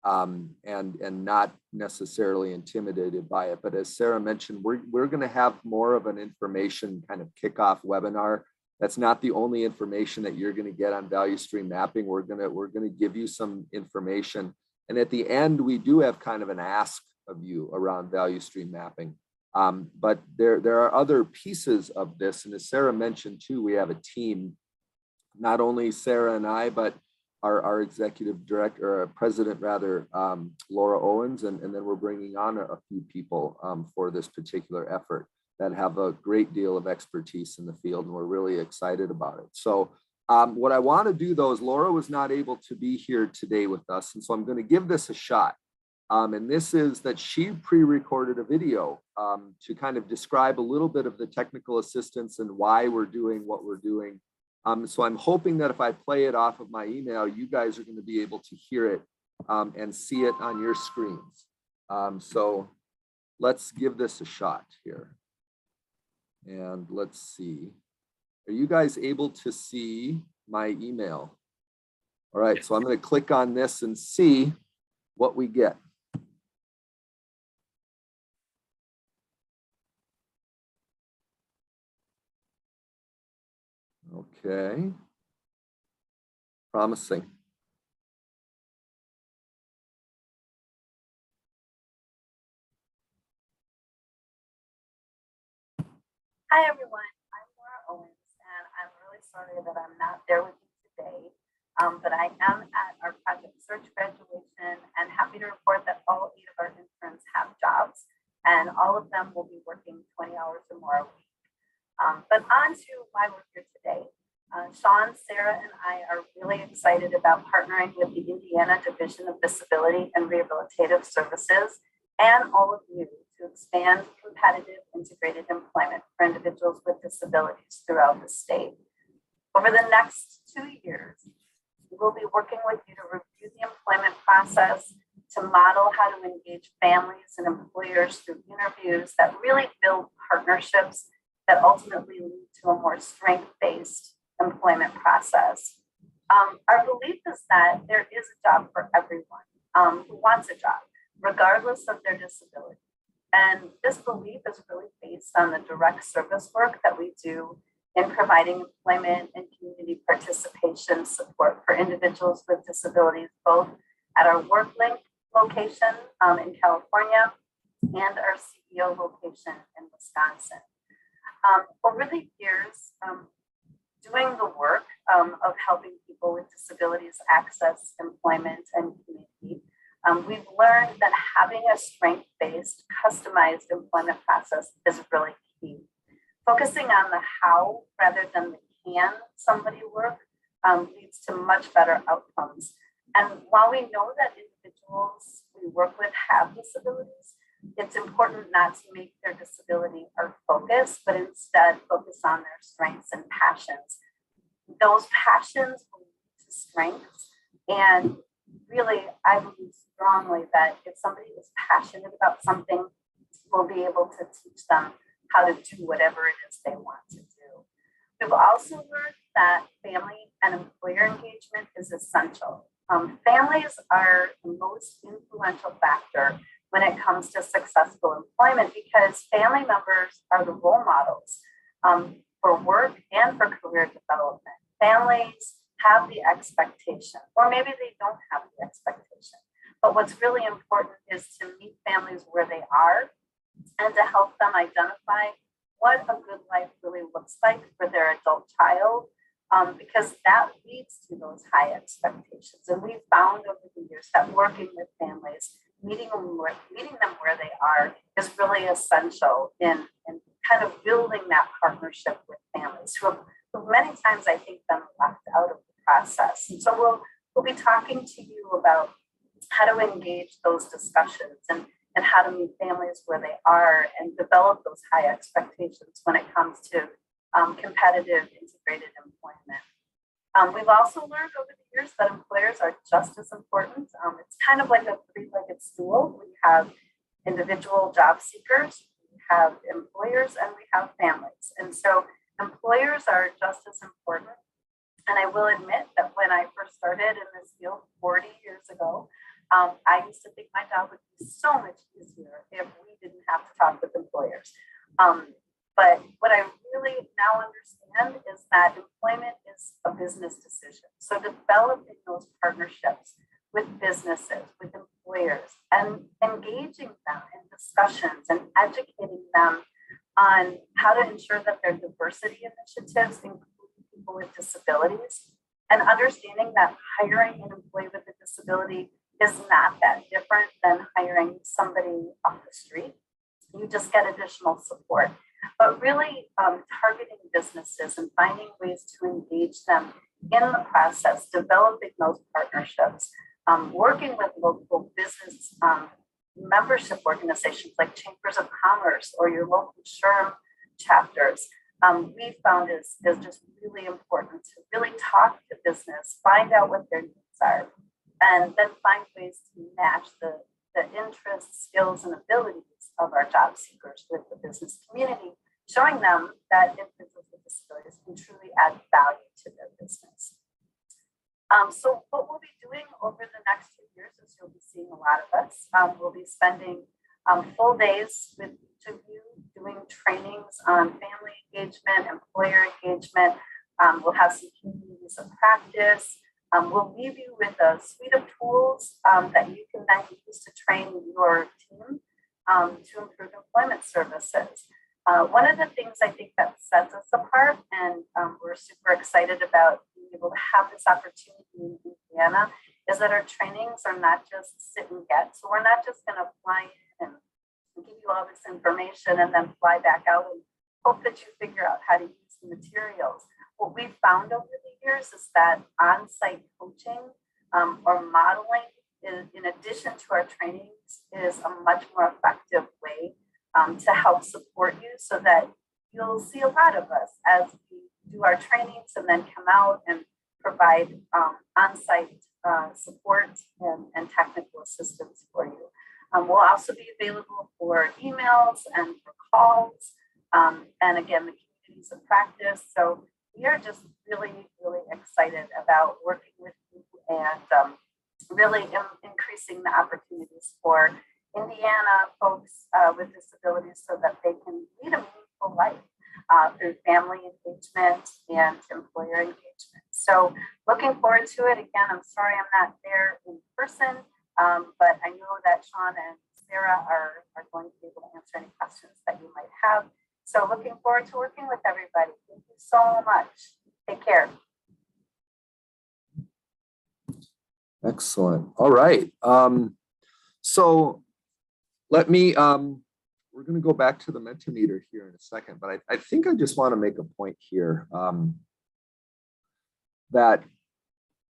and not necessarily intimidated by it. But as Sarah mentioned, we're going to have more of an information kind of kickoff webinar. That's not the only information that you're going to get on value stream mapping. We're going to give you some information, and at the end, we do have kind of an ask of you around value stream mapping. But there are other pieces of this, and as Sarah mentioned too, we have a team. Not only Sarah and I, but our executive director, or president rather, Laura Owens, and then we're bringing on a few people for this particular effort that have a great deal of expertise in the field, and we're really excited about it. So what I want to do though is, Laura was not able to be here today with us, and so I'm going to give this a shot. And this is that she pre-recorded a video to kind of describe a little bit of the technical assistance and why we're doing what we're doing. So I'm hoping that if I play it off of my email, you guys are going to be able to hear it and see it on your screens. So let's give this a shot here. And let's see. Are you guys able to see my email? All right, so I'm going to click on this and see what we get. Okay, promising. Hi everyone, I'm Laura Owens, and I'm really sorry that I'm not there with you today, but I am at our project search graduation and happy to report that all 8 of our interns have jobs, and all of them will be working 20 hours or more a week. But on to why we're here today. Sean, Sarah, and I are really excited about partnering with the Indiana Division of Disability and Rehabilitative Services and all of you to expand competitive integrated employment for individuals with disabilities throughout the state. Over the next 2 years, we will be working with you to review the employment process, to model how to engage families and employers through interviews that really build partnerships that ultimately lead to a more strength-based employment process. Our belief is that there is a job for everyone who wants a job, regardless of their disability. And this belief is really based on the direct service work that we do in providing employment and community participation support for individuals with disabilities, both at our WorkLink location in California and our CEO location in Wisconsin. Over the years, doing the work of helping people with disabilities access employment and community, We've learned that having a strength-based, customized employment process is really key. Focusing on the how rather than the can somebody work leads to much better outcomes. And while we know that individuals we work with have disabilities, it's important not to make their disability our focus, but instead focus on their strengths and passions. Those passions will lead to strengths. And really, I believe strongly that if somebody is passionate about something, we'll be able to teach them how to do whatever it is they want to do. We've also learned that family and employer engagement is essential. Families are the most influential factor when it comes to successful employment because family members are the role models for work and for career development. Families have the expectation, or maybe they don't have the expectation. But what's really important is to meet families where they are and to help them identify what a good life really looks like for their adult child, because that leads to those high expectations. And we've found over the years that working with families, meeting them where they are is really essential in kind of building that partnership with families who many times I think been left out of the process. And so we'll be talking to you about how to engage those discussions and how to meet families where they are and develop those high expectations when it comes to competitive integrated employment. We've also learned over the years that employers are just as important. It's kind of like a three-legged stool. We have individual job seekers, we have employers, and we have families. And so employers are just as important. And I will admit that when I first started in this field 40 years ago, I used to think my job would be so much easier if we didn't have to talk with employers. But what I really now understand is that employment is a business decision. So developing those partnerships with businesses, with employers, and engaging them in discussions and educating them on how to ensure that their diversity initiatives include people with disabilities, and understanding that hiring an employee with a disability is not that different than hiring somebody off the street. You just get additional support. But really targeting businesses and finding ways to engage them in the process, developing those partnerships, working with local business membership organizations like Chambers of Commerce or your local SHRM chapters, we found is just really important to really talk to business, find out what their needs are, and then find ways to match the interests, skills, and abilities of our job seekers with the business community, showing them that individuals with disabilities can truly add value to their business. So what we'll be doing over the next 2 years is you'll be seeing a lot of us. We'll be spending full days with each of you doing trainings on family engagement, employer engagement. We'll have some communities of practice. We'll leave you with a suite of tools that you can then use to train your team to improve employment services. One of the things I think that sets us apart, and we're super excited about being able to have this opportunity in Indiana, is that our trainings are not just sit and get. So we're not just going to fly in and give you all this information and then fly back out and hope that you figure out how to use the materials. What we've found over the years is that on-site coaching or modeling, in addition to our trainings, is a much more effective way to help support you, so that you'll see a lot of us as we do our trainings and then come out and provide on-site support and technical assistance for you. We'll also be available for emails and for calls, and again, the communities of practice. So we are just really, really excited about working with you and really increasing the opportunities for Indiana folks with disabilities so that they can lead a meaningful life through family engagement and employer engagement. So looking forward to it. Again, I'm sorry I'm not there in person, but I know that Sean and Sarah are going to be able to answer any questions that you might have. So looking forward to working with everybody. Thank you so much. Take care. Excellent. All right. So let me, we're going to go back to the Mentimeter here in a second, but I think I just want to make a point here that,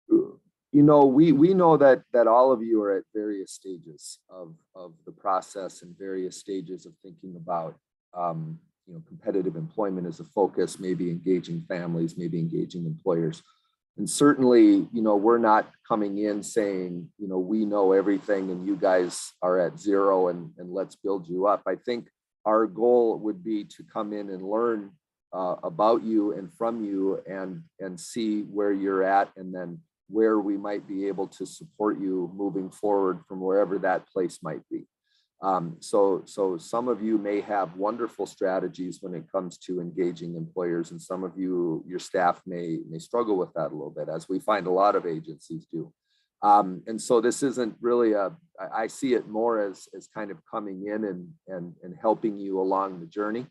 you know, we know that all of you are at various stages of the process and various stages of thinking about, you know, competitive employment as a focus, maybe engaging families, maybe engaging employers. And certainly, you know, we're not coming in saying, you know, we know everything and you guys are at zero and let's build you up. I think our goal would be to come in and learn about you and from you and see where you're at and then where we might be able to support you moving forward from wherever that place might be. So some of you may have wonderful strategies when it comes to engaging employers, and some of you, your staff may struggle with that a little bit, as we find a lot of agencies do. And so this isn't really I see it more as kind of coming in and helping you along the journey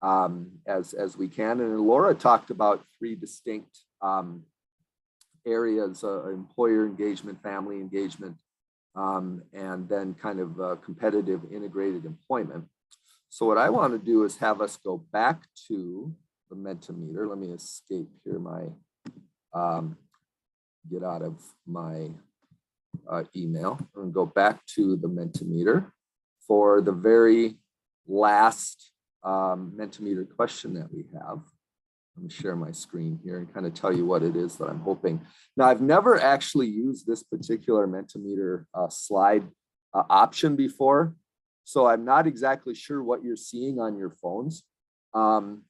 as we can. And Laura talked about 3 distinct areas: employer engagement, family engagement, and then kind of competitive integrated employment. So what I want to do is have us go back to the Mentimeter. Let me escape here my, get out of my email and go back to the Mentimeter for the very last Mentimeter question that we have. Let me share my screen here and kind of tell you what it is that I'm hoping. Now, I've never actually used this particular Mentimeter slide option before, so I'm not exactly sure what you're seeing on your phones.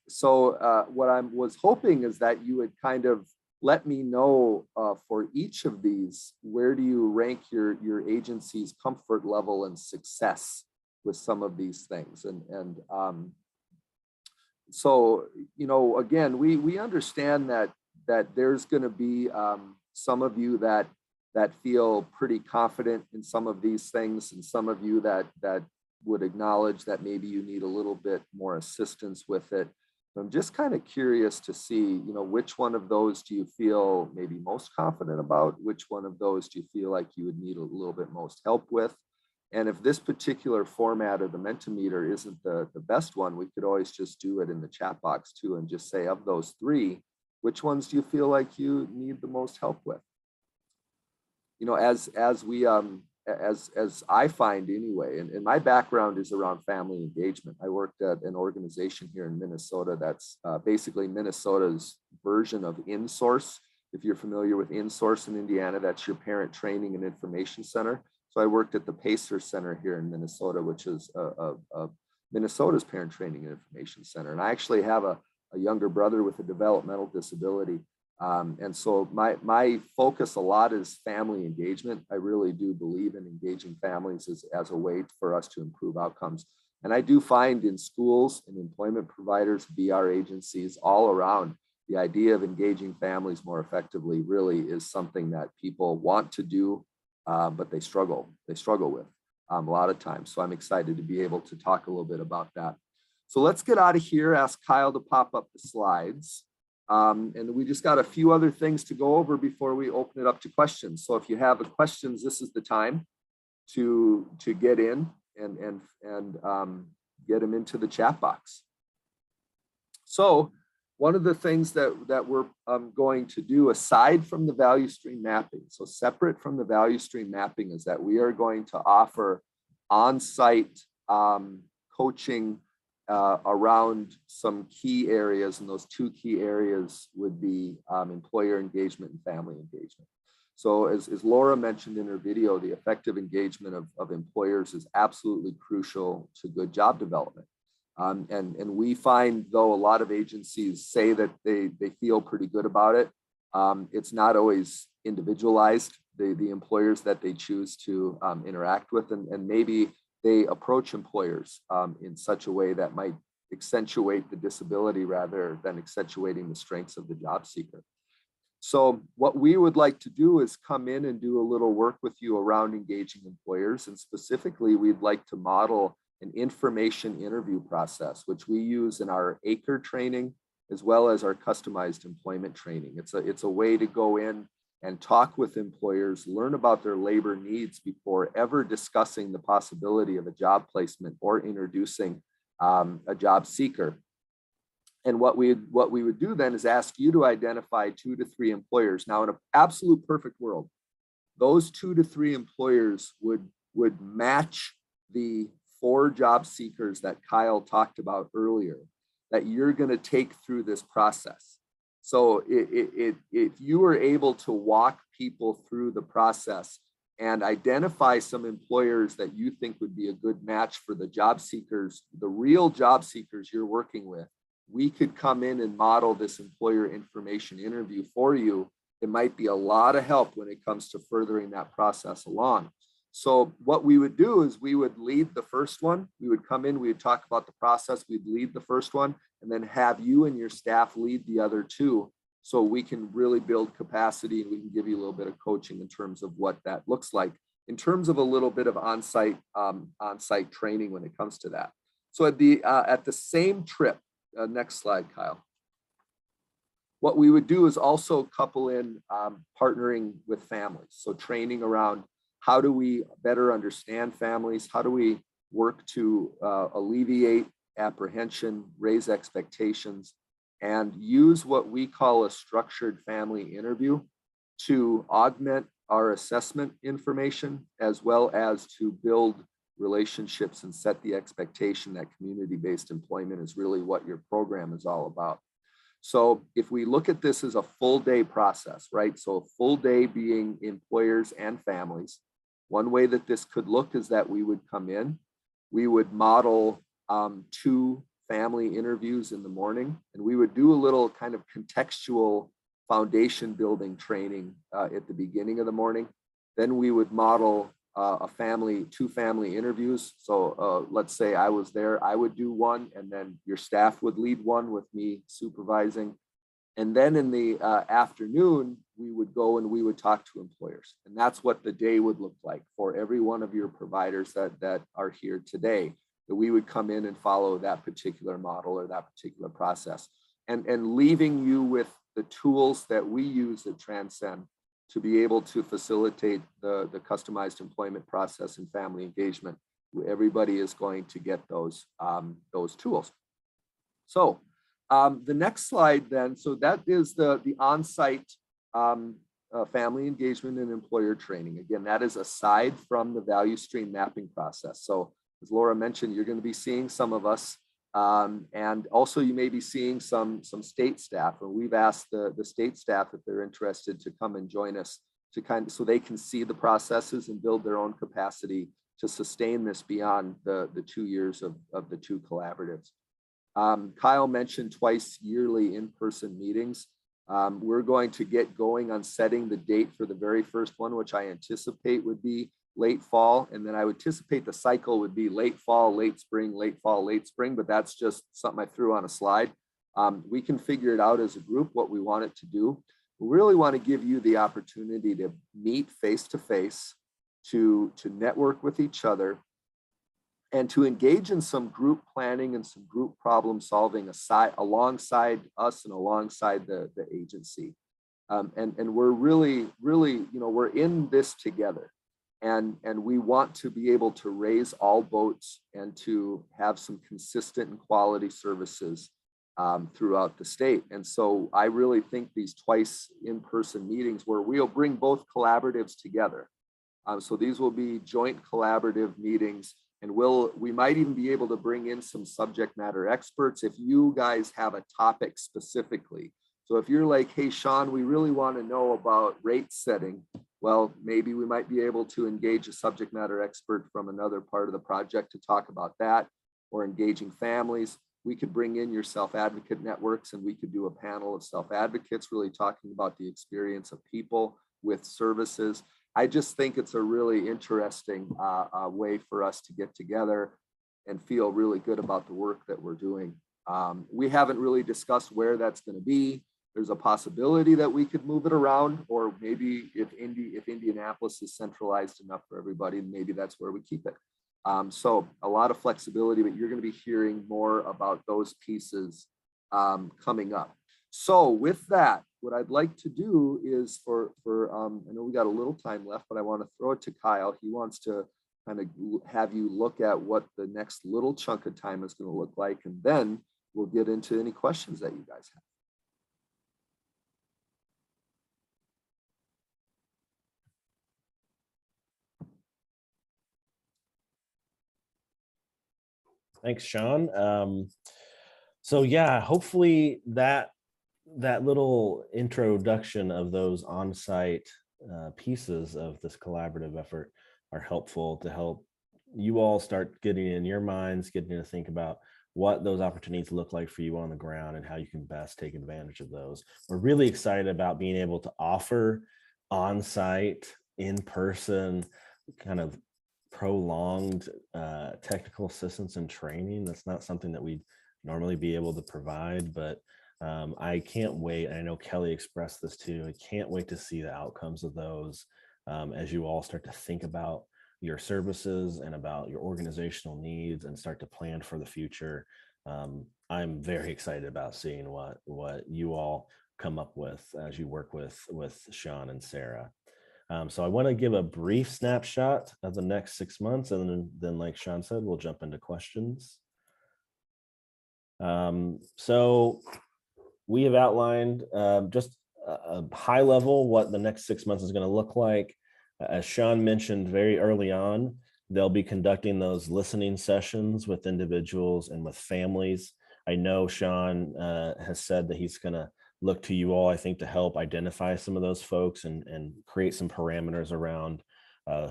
So what I was hoping is that you would kind of let me know for each of these, where do you rank your agency's comfort level and success with some of these things? And so, you know, again, we understand that there's going to be some of you that feel pretty confident in some of these things, and some of you that would acknowledge that maybe you need a little bit more assistance with it. I'm just kind of curious to see, you know, which one of those do you feel maybe most confident about? Which one of those do you feel like you would need a little bit most help with? And if this particular format of the Mentimeter isn't the best one, we could always just do it in the chat box too and just say, of those 3, which ones do you feel like you need the most help with? You know, as I find anyway, and my background is around family engagement. I worked at an organization here in Minnesota that's basically Minnesota's version of InSource. If you're familiar with InSource in Indiana, that's your Parent Training and Information Center. So I worked at the Pacer Center here in Minnesota, which is Minnesota's Parent Training and Information Center. And I actually have a younger brother with a developmental disability. And so my focus a lot is family engagement. I really do believe in engaging families as a way for us to improve outcomes. And I do find in schools and employment providers, BR agencies all around, the idea of engaging families more effectively really is something that people want to do, but they struggle with a lot of times. So I'm excited to be able to talk a little bit about that. So let's get out of here, ask Kyle to pop up the slides. And we just got a few other things to go over before we open it up to questions. So if you have questions, this is the time to get in and get them into the chat box. So one of the things that we're going to do, aside from the value stream mapping, so separate from the value stream mapping, is that we are going to offer on-site coaching around some key areas, and those 2 key areas would be employer engagement and family engagement. So as Laura mentioned in her video, the effective engagement of employers is absolutely crucial to good job development. And we find, though a lot of agencies say that they feel pretty good about it, it's not always individualized, the employers that they choose to interact with, and maybe they approach employers in such a way that might accentuate the disability rather than accentuating the strengths of the job seeker. So what we would like to do is come in and do a little work with you around engaging employers. And specifically, we'd like to model an information interview process, which we use in our ACRE training, as well as our customized employment training. It's a way to go in and talk with employers, learn about their labor needs before ever discussing the possibility of a job placement or introducing a job seeker. And what we would do then is ask you to identify 2 to 3 employers. Now, in an absolute perfect world, those 2 to 3 employers would match the 4 job seekers that Kyle talked about earlier that you're going to take through this process. So if you were able to walk people through the process and identify some employers that you think would be a good match for the job seekers, the real job seekers you're working with, we could come in and model this employer information interview for you. It might be a lot of help when it comes to furthering that process along. So what we would do is we would lead the first one. We would come in, we would talk about the process, we'd lead the first one, and then have you and your staff lead the other 2. So we can really build capacity and we can give you a little bit of coaching in terms of what that looks like, in terms of a little bit of on-site training when it comes to that. So at the same trip, next slide, Kyle. What we would do is also couple in partnering with families. So training around how do we better understand families? How do we work to alleviate apprehension, raise expectations, and use what we call a structured family interview to augment our assessment information, as well as to build relationships and set the expectation that community-based employment is really what your program is all about. So if we look at this as a full day process, right? So a full day being employers and families, one way that this could look is that we would come in, we would model 2 family interviews in the morning, and we would do a little kind of contextual foundation building training at the beginning of the morning. Then we would model 2 family interviews. So let's say I was there, I would do one, and then your staff would lead one with me supervising. And then in the afternoon, we would go and we would talk to employers. And that's what the day would look like for every one of your providers that are here today, that we would come in and follow that particular model or that particular process, and leaving you with the tools that we use at Transcend to be able to facilitate the customized employment process and family engagement. Everybody is going to get those tools. So the next slide then, so that is the on-site family engagement and employer training. Again, that is aside from the value stream mapping process. So as Laura mentioned, you're going to be seeing some of us, and also you may be seeing some state staff, and we've asked the state staff if they're interested to come and join us to so they can see the processes and build their own capacity to sustain this beyond the 2 years of the 2 collaboratives. Kyle mentioned twice yearly in-person meetings. We're going to get going on setting the date for the very first one, which I anticipate would be late fall. And then I would anticipate the cycle would be late fall, late spring, late fall, late spring, but that's just something I threw on a slide. We can figure it out as a group, what we want it to do. We really want to give you the opportunity to meet face-to-face, to network with each other, and to engage in some group planning and some group problem solving alongside us and alongside the agency. And we're really, we're in this together. And we want to be able to raise all boats and to have some consistent and quality services throughout the state. And so I really think these twice in-person meetings where we'll bring both collaboratives together. So these will be joint collaborative meetings, and we might even be able to bring in some subject matter experts if you guys have a topic specifically. So if you're like, hey, Sean, we really want to know about rate setting, well, maybe we might be able to engage a subject matter expert from another part of the project to talk about that, or engaging families. We could bring in your self-advocate networks, and we could do a panel of self-advocates really talking about the experience of people with services. I just think it's a really interesting way for us to get together and feel really good about the work that we're doing. We haven't really discussed where that's going to be. There's a possibility that we could move it around, or maybe if Indianapolis is centralized enough for everybody, maybe that's where we keep it. So a lot of flexibility, but you're going to be hearing more about those pieces coming up. So with that, what I'd like to do is I know we got a little time left, but I want to throw it to Kyle. He wants to kind of have you look at what the next little chunk of time is going to look like, and then we'll get into any questions that you guys have. Thanks, Sean. So yeah, hopefully that little introduction of those on-site pieces of this collaborative effort are helpful to help you all start getting in your minds, getting to think about what those opportunities look like for you on the ground and how you can best take advantage of those. We're really excited about being able to offer on-site, in-person, kind of prolonged technical assistance and training. That's not something that we'd normally be able to provide, but I can't wait. And I know Kelly expressed this too. I can't wait to see the outcomes of those as you all start to think about your services and about your organizational needs and start to plan for the future. I'm very excited about seeing what you all come up with as you work with Sean and Sarah. So I want to give a brief snapshot of the next 6 months, and then like Sean said, we'll jump into questions. So we have outlined just a high level what the next 6 months is going to look like. As Sean mentioned very early on, they'll be conducting those listening sessions with individuals and with families. I know Sean has said that he's going to look to you all, I think, to help identify some of those folks and create some parameters around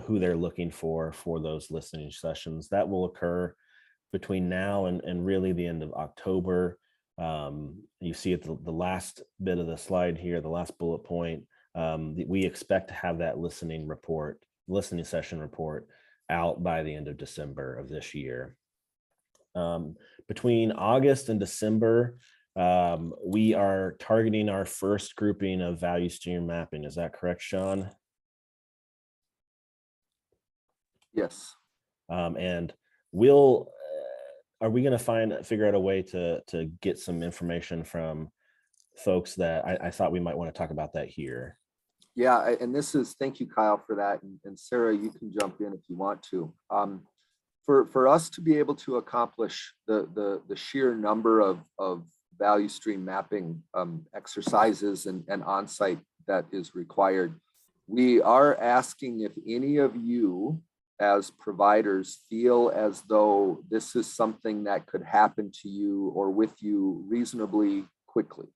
who they're looking for those listening sessions. That will occur between now and really the end of October. You see at the last bit of the slide here, the last bullet point, we expect to have that listening session report out by the end of December of this year. Between August and December, we are targeting our first grouping of value stream mapping. Is that correct, Sean? Yes. And are we going to figure out a way to get some information from folks that I thought we might want to talk about that here? Yeah, and thank you, Kyle, for that. And Sarah, you can jump in if you want to. For us to be able to accomplish the sheer number of value stream mapping exercises and on-site that is required, we are asking if any of you as providers feel as though this is something that could happen to you or with you reasonably quickly.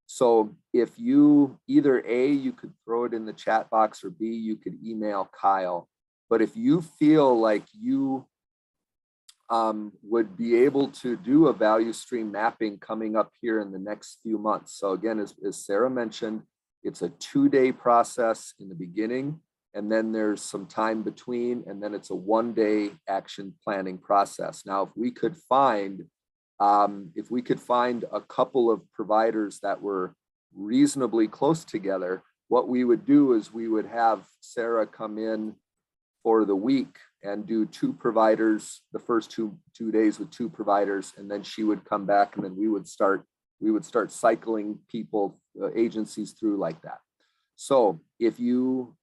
So if you either A, you could throw it in the chat box, or B, you could email Kyle. But if you feel like you would be able to do a value stream mapping coming up here in the next few months. So again, as Sarah mentioned, it's a 2-day process in the beginning, and then there's some time between, and then it's a 1-day action planning process. Now, if we could find a couple of providers that were reasonably close together, what we would do is we would have Sarah come in for the week and do 2 providers, the first two days with 2 providers, and then she would come back, and then we would start cycling people, agencies through like that. So if you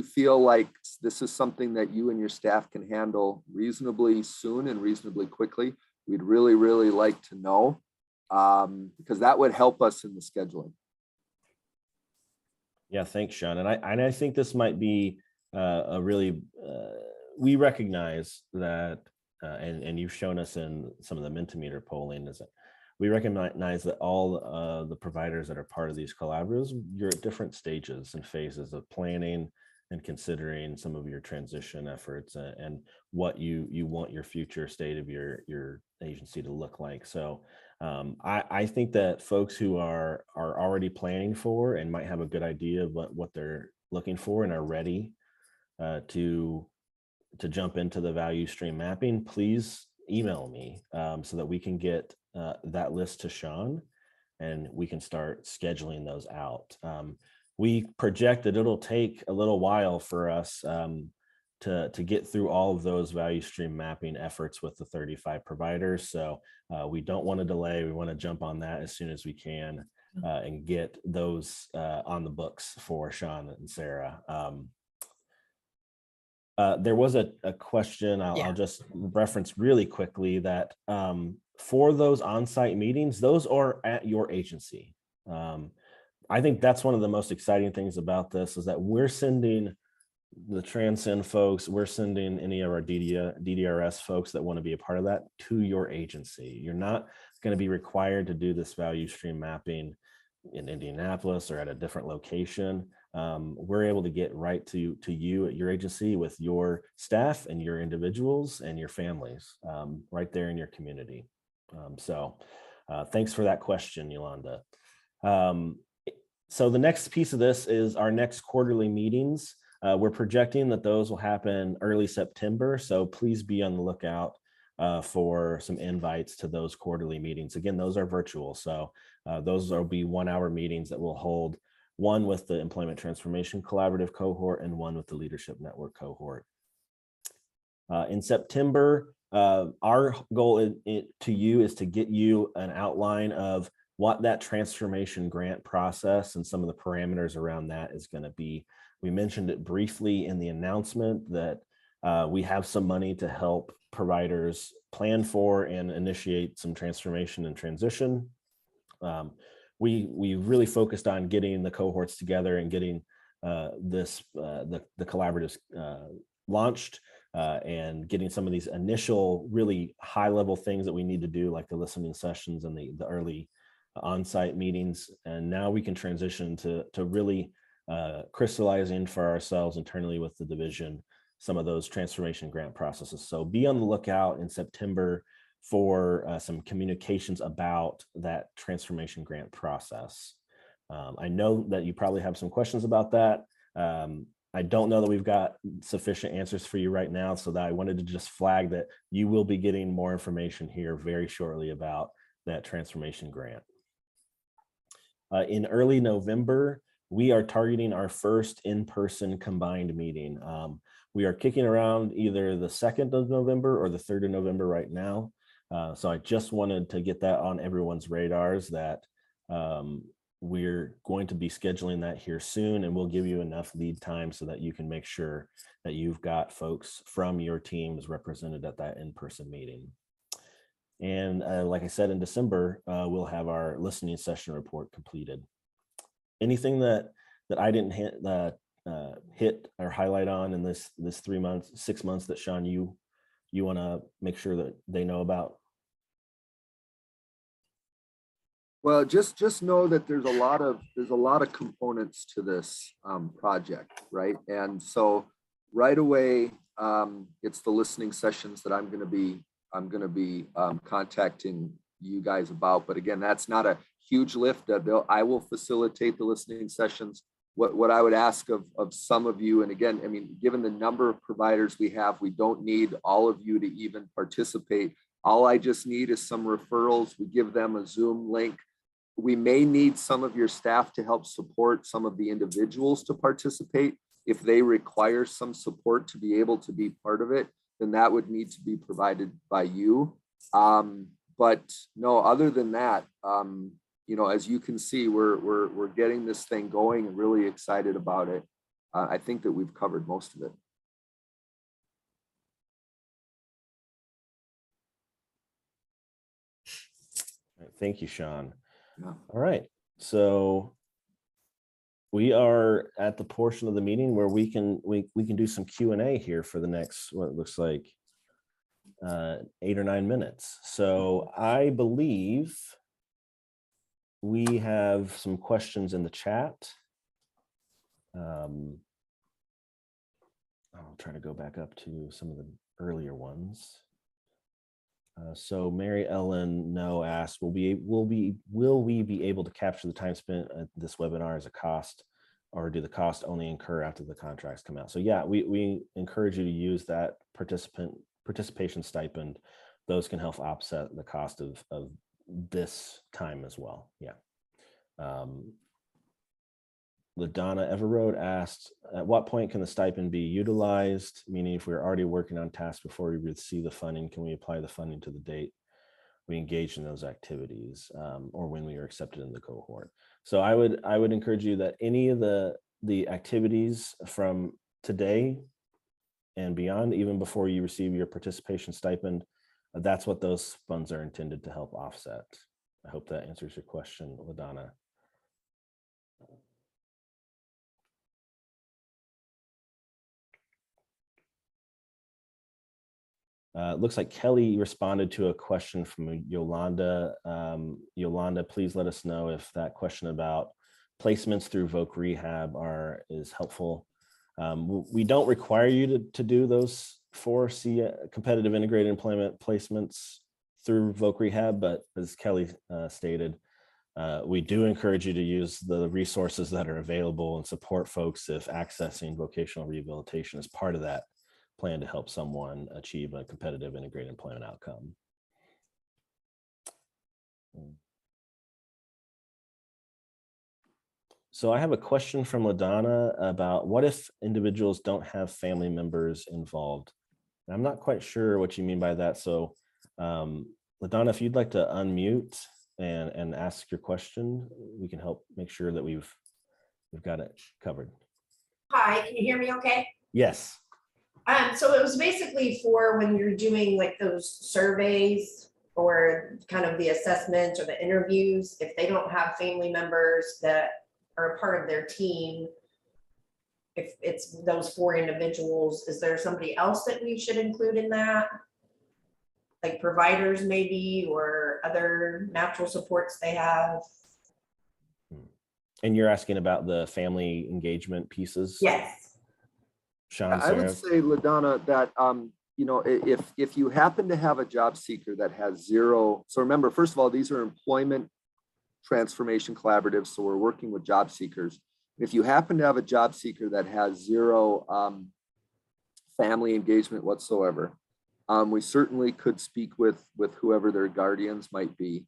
feel like this is something that you and your staff can handle reasonably soon and reasonably quickly, we'd really, really like to know, because that would help us in the scheduling. Yeah, thanks, Sean. And I think this might be a really, we recognize that, and you've shown us in some of the Mentimeter polling, is that we recognize that all the providers that are part of these collaboratives, you're at different stages and phases of planning and considering some of your transition efforts and what you want your future state of your agency to look like. So I think that folks who are already planning for and might have a good idea of what they're looking for and are ready to jump into the value stream mapping, please email me so that we can get that list to Sean and we can start scheduling those out. We project that it'll take a little while for us to get through all of those value stream mapping efforts with the 35 providers. So we don't want to delay. We want to jump on that as soon as we can. and get those on the books for Sean and Sarah. There was a question I'll just reference really quickly that for those on-site meetings, those are at your agency. I think that's one of the most exciting things about this is that we're sending the Transcend folks, we're sending any of our DDRS folks that want to be a part of that to your agency. You're not going to be required to do this value stream mapping in Indianapolis or at a different location. We're able to get right to you at your agency with your staff and your individuals and your families right there in your community. So thanks for that question, Yolanda. So the next piece of this is our next quarterly meetings. We're projecting that those will happen early September. So please be on the lookout for some invites to those quarterly meetings. Again, those are virtual. So those will be 1-hour meetings that we'll hold, one with the Employment Transformation Collaborative cohort and one with the Leadership Network cohort. In September, our goal to you is to get you an outline of what that transformation grant process and some of the parameters around that is going to be. We mentioned it briefly in the announcement that we have some money to help providers plan for and initiate some transformation and transition. We really focused on getting the cohorts together and getting the collaboratives launched and getting some of these initial really high level things that we need to do, like the listening sessions and the early on-site meetings. And now we can transition to really crystallizing for ourselves internally with the division some of those transformation grant processes. So be on the lookout in September for some communications about that transformation grant process. I know that you probably have some questions about that. I don't know that we've got sufficient answers for you right now, so that I wanted to just flag that you will be getting more information here very shortly about that transformation grant. In early November, we are targeting our first in-person combined meeting. We are kicking around either the 2nd of November or the 3rd of November right now. So I just wanted to get that on everyone's radars that we're going to be scheduling that here soon, and we'll give you enough lead time so that you can make sure that you've got folks from your teams represented at that in-person meeting. And like I said, in December, we'll have our listening session report completed. Anything that I didn't hit or highlight on in this 6 months that Sean, you want to make sure that they know about? Well, just know that there's a lot of components to this project, right? And so right away, it's the listening sessions that I'm going to be contacting you guys about. But again, that's not a huge lift. I will facilitate the listening sessions. What I would ask of some of you, and again, I mean, given the number of providers we have, we don't need all of you to even participate. All I just need is some referrals. We give them a Zoom link. We may need some of your staff to help support some of the individuals to participate. If they require some support to be able to be part of it, then that would need to be provided by you. But no, other than that, you know, as you can see, we're getting this thing going and really excited about it. I think that we've covered most of it. Thank you, Sean. Yeah. All right, so we are at the portion of the meeting where we can do some Q&A here for the next, what it looks like 8 or 9 minutes. So I believe we have some questions in the chat. I'll try to go back up to some of the earlier ones. So Mary Ellen No asked, will we be able to capture the time spent at this webinar as a cost, or do the costs only incur after the contracts come out? So yeah, we encourage you to use that participation stipend. Those can help offset the cost of this time as well. Yeah. LaDonna Everroad asked, at what point can the stipend be utilized? Meaning if we're already working on tasks before we receive the funding, can we apply the funding to the date we engaged in those activities, or when we were accepted in the cohort. So I would encourage you that any of the activities from today and beyond, even before you receive your participation stipend, that's what those funds are intended to help offset. I hope that answers your question, LaDonna. Looks like Kelly responded to a question from Yolanda. Yolanda, please let us know if that question about placements through Voc Rehab is helpful. We don't require you to do those 4 competitive integrated employment placements through Voc Rehab, but as Kelly stated, we do encourage you to use the resources that are available and support folks if accessing vocational rehabilitation is part of that plan to help someone achieve a competitive integrated employment outcome. So I have a question from LaDonna about what if individuals don't have family members involved? I'm not quite sure what you mean by that. So LaDonna, if you'd like to unmute and ask your question, we can help make sure that we've got it covered. Hi, can you hear me okay? Yes. So it was basically for when you're doing like those surveys or kind of the assessments or the interviews, if they don't have family members that are a part of their team, if it's those 4 individuals, is there somebody else that we should include in that? Like providers maybe, or other natural supports they have? And you're asking about the family engagement pieces? Yes. Sean, I would say, LaDonna, that you know, if you happen to have a job seeker that has 0, so remember, first of all, these are employment transformation collaboratives, so we're working with job seekers. If you happen to have a job seeker that has 0 family engagement whatsoever, we certainly could speak with whoever their guardians might be.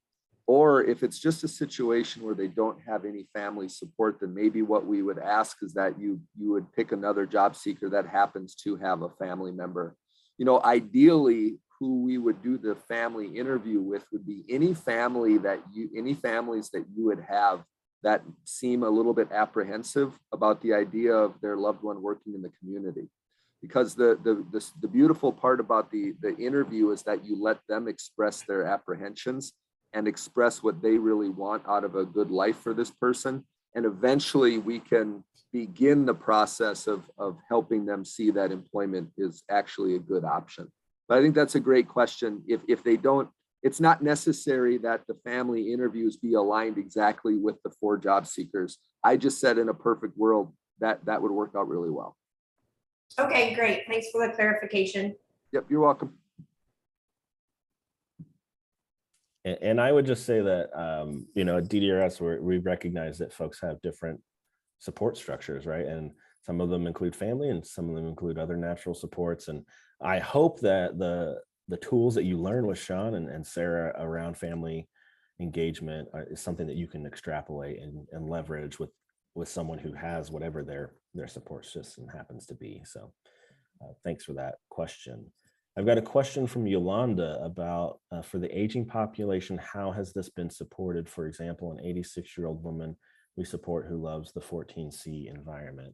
Or if it's just a situation where they don't have any family support, then maybe what we would ask is that you would pick another job seeker that happens to have a family member. You know, ideally, who we would do the family interview with would be any families that you would have that seem a little bit apprehensive about the idea of their loved one working in the community. Because the beautiful part about the interview is that you let them express their apprehensions and express what they really want out of a good life for this person. And eventually we can begin the process of helping them see that employment is actually a good option. But I think that's a great question. If they don't, it's not necessary that the family interviews be aligned exactly with the 4 job seekers. I just said in a perfect world that would work out really well. Okay, great. Thanks for the clarification. Yep, you're welcome. And I would just say that, you know, at DDRS, we recognize that folks have different support structures, right? And some of them include family and some of them include other natural supports. And I hope that the tools that you learn with Sean and Sarah around family engagement is something that you can extrapolate and leverage with someone who has whatever their support system happens to be. So thanks for that question. I've got a question from Yolanda about for the aging population, how has this been supported? For example, an 86-year-old woman we support who loves the 14C environment.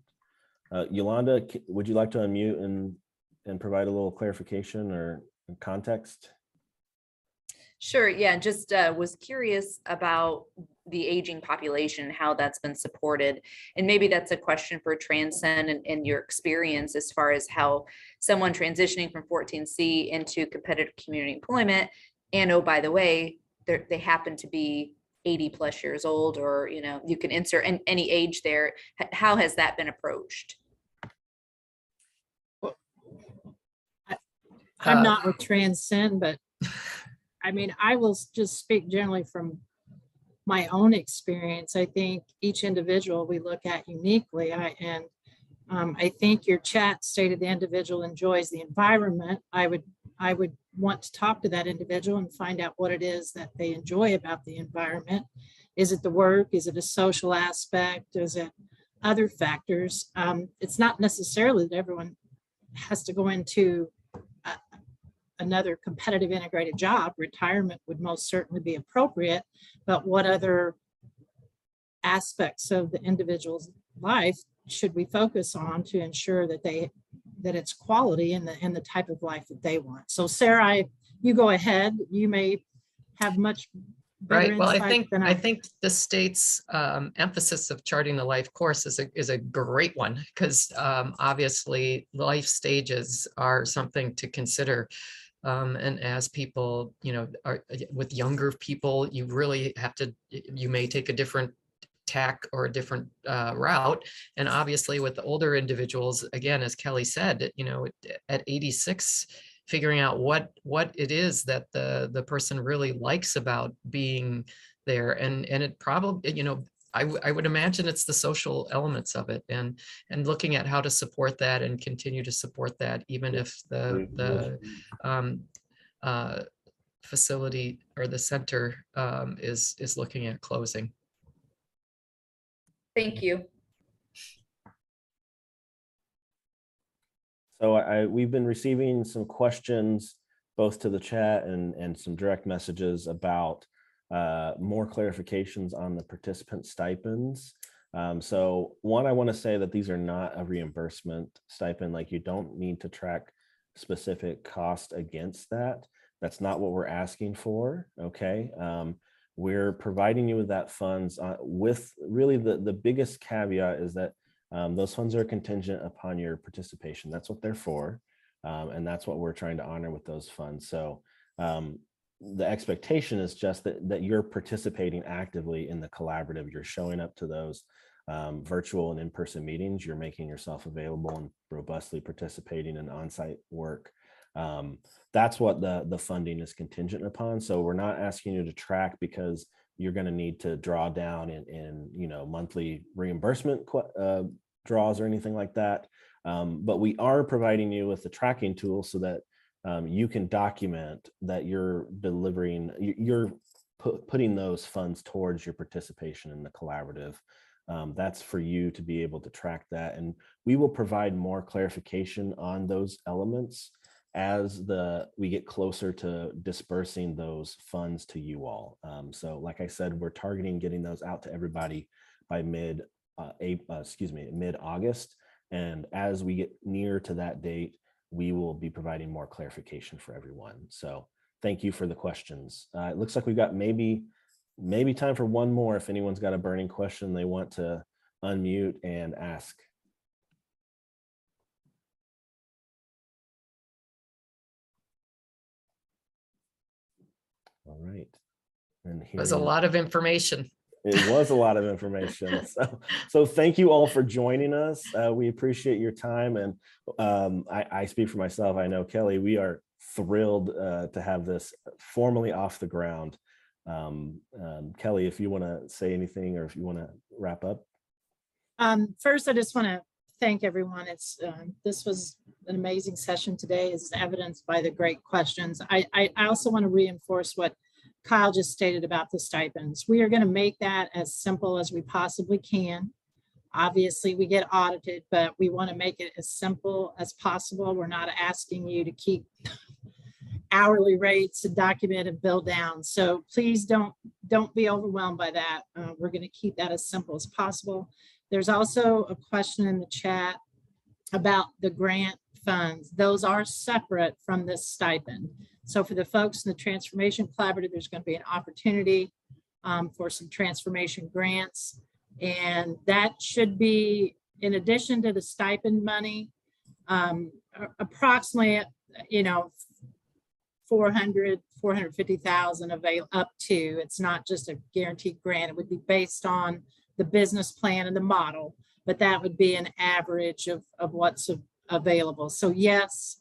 Yolanda, would you like to unmute and provide a little clarification or context? Sure. Yeah, just was curious about the aging population, how that's been supported. And maybe that's a question for Transcend and your experience as far as how someone transitioning from 14C into competitive community employment. And oh, by the way, they happen to be 80 plus years old, or, you know, you can insert any age there. How has that been approached? I'm not with Transcend, but I mean, I will just speak generally from my own experience. I think each individual we look at uniquely. I think your chat stated the individual enjoys the environment. I would want to talk to that individual and find out what it is that they enjoy about the environment. Is it the work? Is it a social aspect? Is it other factors? It's not necessarily that everyone has to go into a another competitive integrated job, retirement would most certainly be appropriate, but what other aspects of the individual's life should we focus on to ensure that it's quality and the type of life that they want? So Sarah, you go ahead. You may have much better Right. Well, insight than I think the state's emphasis of charting the life course is a great one, because obviously life stages are something to consider. And as people, are with younger people, you really have to, you may take a different tack or a different route. And obviously with the older individuals, again, as Kelly said, at 86, figuring out what it is that the person really likes about being there. And it probably, I would imagine it's the social elements of it, and looking at how to support that and continue to support that, even if the facility or the center is looking at closing. Thank you. So we've been receiving some questions both to the chat and some direct messages about more clarifications on the participant stipends. So one, I want to say that these are not a reimbursement stipend. Like, you don't need to track specific cost against that. That's not what we're asking for. Okay. We're providing you with that funds with really the biggest caveat is that those funds are contingent upon your participation. That's what they're for. And that's what we're trying to honor with those funds. So the expectation is just that you're participating actively in the collaborative. You're showing up to those virtual and in-person meetings. You're making yourself available and robustly participating in on-site work. That's what the funding is contingent upon. So we're not asking you to track because you're going to need to draw down in monthly reimbursement draws or anything like that. But we are providing you with the tracking tool so that you can document that you're delivering, you're putting those funds towards your participation in the collaborative. That's for you to be able to track that. And we will provide more clarification on those elements as we get closer to dispersing those funds to you all. So like I said, we're targeting getting those out to everybody by mid-August. And as we get near to that date, we will be providing more clarification for everyone. So thank you for the questions. It looks like we've got maybe time for one more if anyone's got a burning question they want to unmute and ask. All right. And It was a lot of information. It was a lot of information. So thank you all for joining us. We appreciate your time. And I speak for myself. I know, Kelly, we are thrilled to have this formally off the ground. Kelly, if you want to say anything or if you want to wrap up. First, I just want to thank everyone. This was an amazing session today, as evidenced by the great questions. I also want to reinforce what Kyle just stated about the stipends. We are going to make that as simple as we possibly can. Obviously, we get audited, but we want to make it as simple as possible. We're not asking you to keep hourly rates and document and bill down. So please don't be overwhelmed by that. We're going to keep that as simple as possible. There's also a question in the chat about the grant funds. Those are separate from this stipend. So for the folks in the Transformation Collaborative, there's going to be an opportunity for some transformation grants. And that should be, in addition to the stipend money, approximately, 450,000 available up to. It's not just a guaranteed grant. It would be based on the business plan and the model, but that would be an average of what's available. So yes,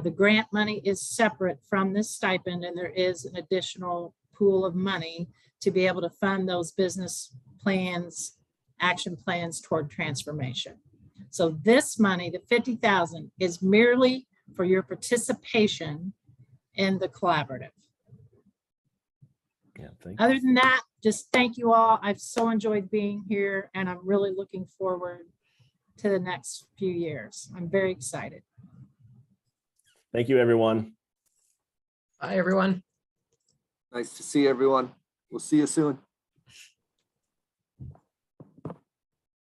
the grant money is separate from this stipend, and there is an additional pool of money to be able to fund those business plans, action plans toward transformation. So this money, the 50,000, is merely for your participation in the collaborative. Yeah, thank you. Other than that, just thank you all. I've so enjoyed being here, and I'm really looking forward to the next few years. I'm very excited. Thank you, everyone. Bye, everyone. Nice to see everyone. We'll see you soon.